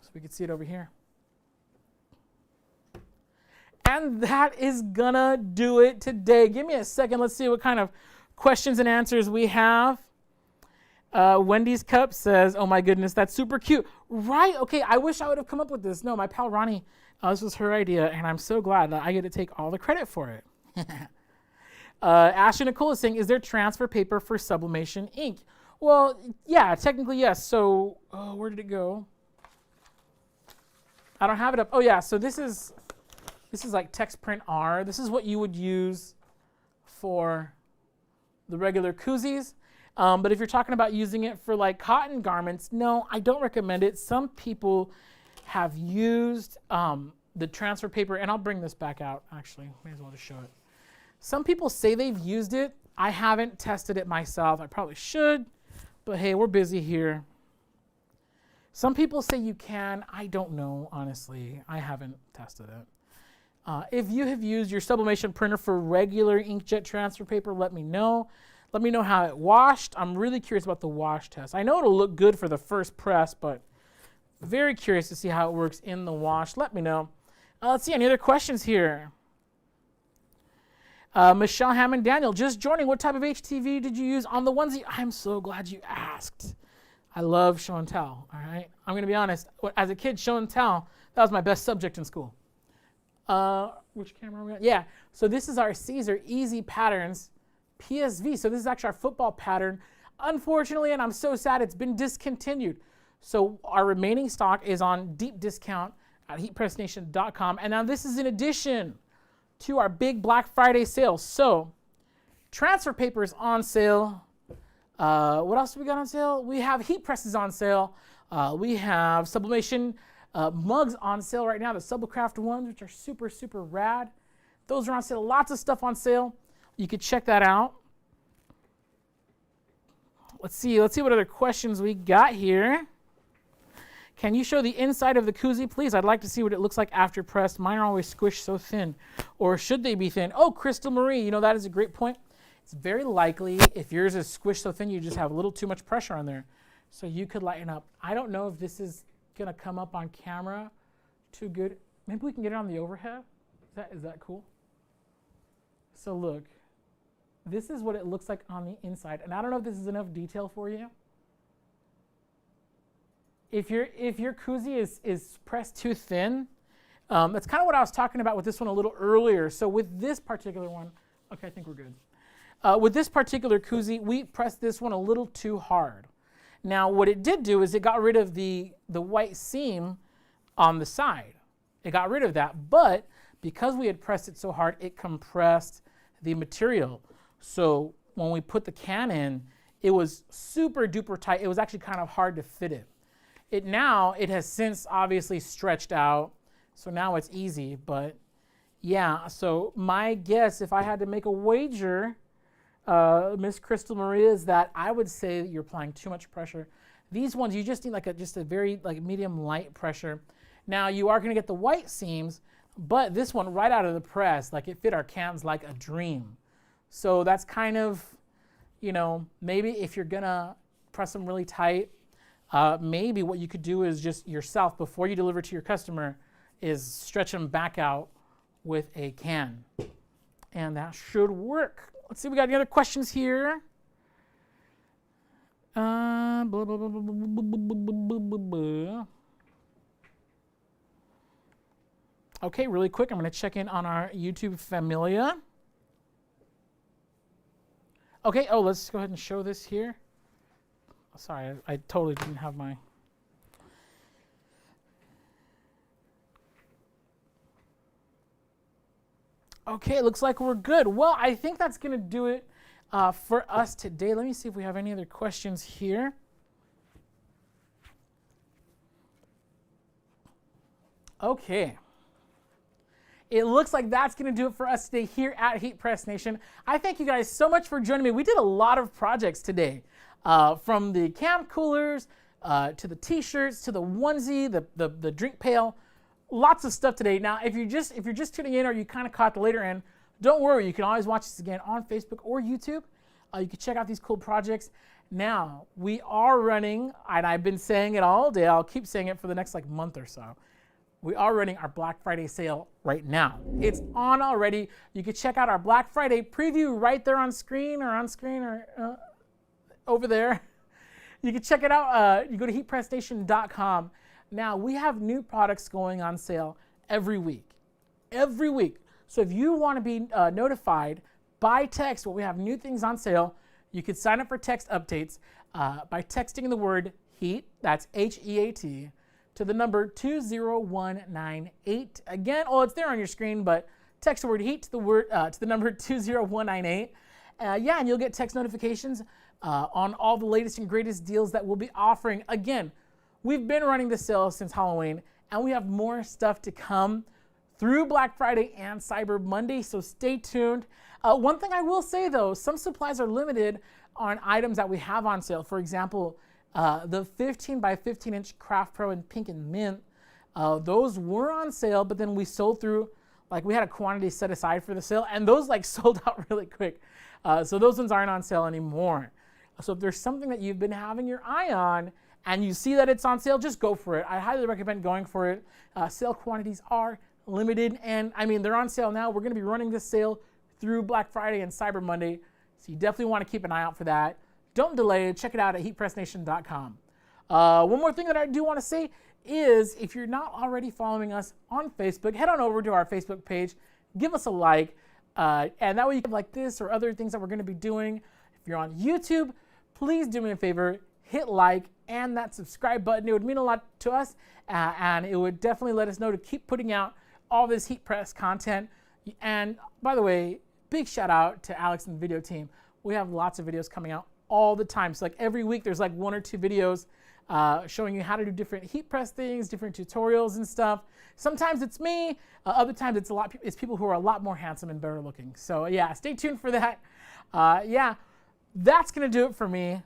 so we can see it over here. And that is going to do it today. Give me a second. Let's see what kind of questions and answers we have. Wendy's Cup says, oh my goodness, that's super cute. Right, okay, I wish I would have come up with this. No, my pal Ronnie, this was her idea, and I'm so glad that I get to take all the credit for it. Ashley Nicole is saying, is there transfer paper for sublimation ink? Well, yeah, technically yes. So, where did it go? I don't have it up. Oh yeah, so this is like text print R. This is what you would use for the regular koozies. But if you're talking about using it for like cotton garments, no, I don't recommend it. Some people have used the transfer paper, and I'll bring this back out actually, may as well just show it. Some people say they've used it. I haven't tested it myself. I probably should, but hey, we're busy here. Some people say you can. I don't know, honestly. I haven't tested it. If you have used your sublimation printer for regular inkjet transfer paper, let me know. Let me know how it washed. I'm really curious about the wash test. I know it'll look good for the first press, but very curious to see how it works in the wash. Let me know. Let's see, any other questions here? Michelle Hammond Daniel, just joining. What type of HTV did you use on the onesie? I'm so glad you asked. I love show and tell, all right? I'm going to be honest. As a kid, show and tell, that was my best subject in school. Which camera are we on? Yeah, so this is our Caesar Easy Patterns PSV. So this is actually our football pattern. Unfortunately, and I'm so sad, it's been discontinued. So our remaining stock is on deep discount at heatpressnation.com. And now this is in addition to our big Black Friday sale. So transfer paper is on sale. What else do we got on sale? We have heat presses on sale. We have sublimation mugs on sale right now, the Subcraft ones, which are super, super rad. Those are on sale. Lots of stuff on sale. You could check that out. Let's see what other questions we got here. Can you show the inside of the koozie, please? I'd like to see what it looks like after pressed. Mine are always squished so thin. Or should they be thin? Oh, Crystal Marie, that is a great point. It's very likely if yours is squished so thin, you just have a little too much pressure on there. So you could lighten up. I don't know if this is going to come up on camera too good. Maybe we can get it on the overhead. Is that cool? So look. This is what it looks like on the inside. And I don't know if this is enough detail for you. If your koozie is pressed too thin, that's kind of what I was talking about with this one a little earlier. So with this particular one, okay, I think we're good. With this particular koozie, we pressed this one a little too hard. Now what it did do is it got rid of the white seam on the side. It got rid of that, but because we had pressed it so hard, it compressed the material. So when we put the can in, it was super duper tight. It was actually kind of hard to fit it. It has since obviously stretched out, so now it's easy. But yeah, so my guess, if I had to make a wager, Miss Crystal Maria, is that I would say that you're applying too much pressure. These ones, you just need just a very medium light pressure. Now you are going to get the white seams, but this one right out of the press, it fit our cans like a dream. So that's kind of, maybe if you're going to press them really tight, maybe what you could do is just yourself, before you deliver to your customer, is stretch them back out with a can. And that should work. Let's see, we got any other questions here? Okay, really quick, I'm going to check in on our YouTube Familia. Okay, let's go ahead and show this here. Sorry, I totally didn't have my... Okay, it looks like we're good. Well, I think that's going to do it for us today. Let me see if we have any other questions here. Okay. it looks like that's going to do it for us today here at Heat Press Nation. I thank you guys so much for joining me. We did a lot of projects today, from the camp coolers to the t-shirts to the onesie, the drink pail. Lots of stuff today. Now, if you're just tuning in or you kind of caught the later end, don't worry. You can always watch this again on Facebook or YouTube. You can check out these cool projects. Now, we are running, and I've been saying it all day. I'll keep saying it for the next month or so. We are running our Black Friday sale right now. It's on already. You can check out our Black Friday preview right there on screen or over there. You can check it out. You go to heatpressnation.com. Now, we have new products going on sale every week. Every week. So if you want to be notified by text when we have new things on sale, you can sign up for text updates by texting the word HEAT, that's HEAT, to the number 20198. Again, it's there on your screen, but text the word HEAT to the number 20198. And you'll get text notifications on all the latest and greatest deals that we'll be offering. Again, we've been running the sale since Halloween, and we have more stuff to come through Black Friday and Cyber Monday, so stay tuned. One thing I will say, though, some supplies are limited on items that we have on sale. For example, the 15 by 15 inch Craft Pro in pink and mint, those were on sale, but then we sold through, we had a quantity set aside for the sale, and those sold out really quick. So those ones aren't on sale anymore. So if there's something that you've been having your eye on and you see that it's on sale, just go for it. I highly recommend going for it. Sale quantities are limited, and they're on sale now. We're going to be running this sale through Black Friday and Cyber Monday, so you definitely want to keep an eye out for that. Don't delay it. Check it out at heatpressnation.com. One more thing that I do want to say is, if you're not already following us on Facebook, head on over to our Facebook page, give us a like, and that way you can like this or other things that we're going to be doing. If you're on YouTube, please do me a favor, hit like and that subscribe button. It would mean a lot to us, and it would definitely let us know to keep putting out all this Heat Press content. And by the way, big shout out to Alex and the video team. We have lots of videos coming out all the time. So every week there's 1 or 2 videos showing you how to do different heat press things, different tutorials and stuff. Sometimes it's me, other times it's people who are a lot more handsome and better looking. So yeah, stay tuned for that. That's gonna do it for me.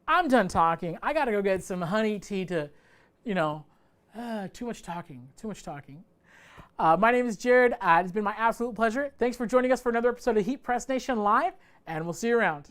I'm done talking. I gotta go get some honey tea to, too much talking. My name is Jared. It's been my absolute pleasure. Thanks for joining us for another episode of Heat Press Nation Live, and we'll see you around.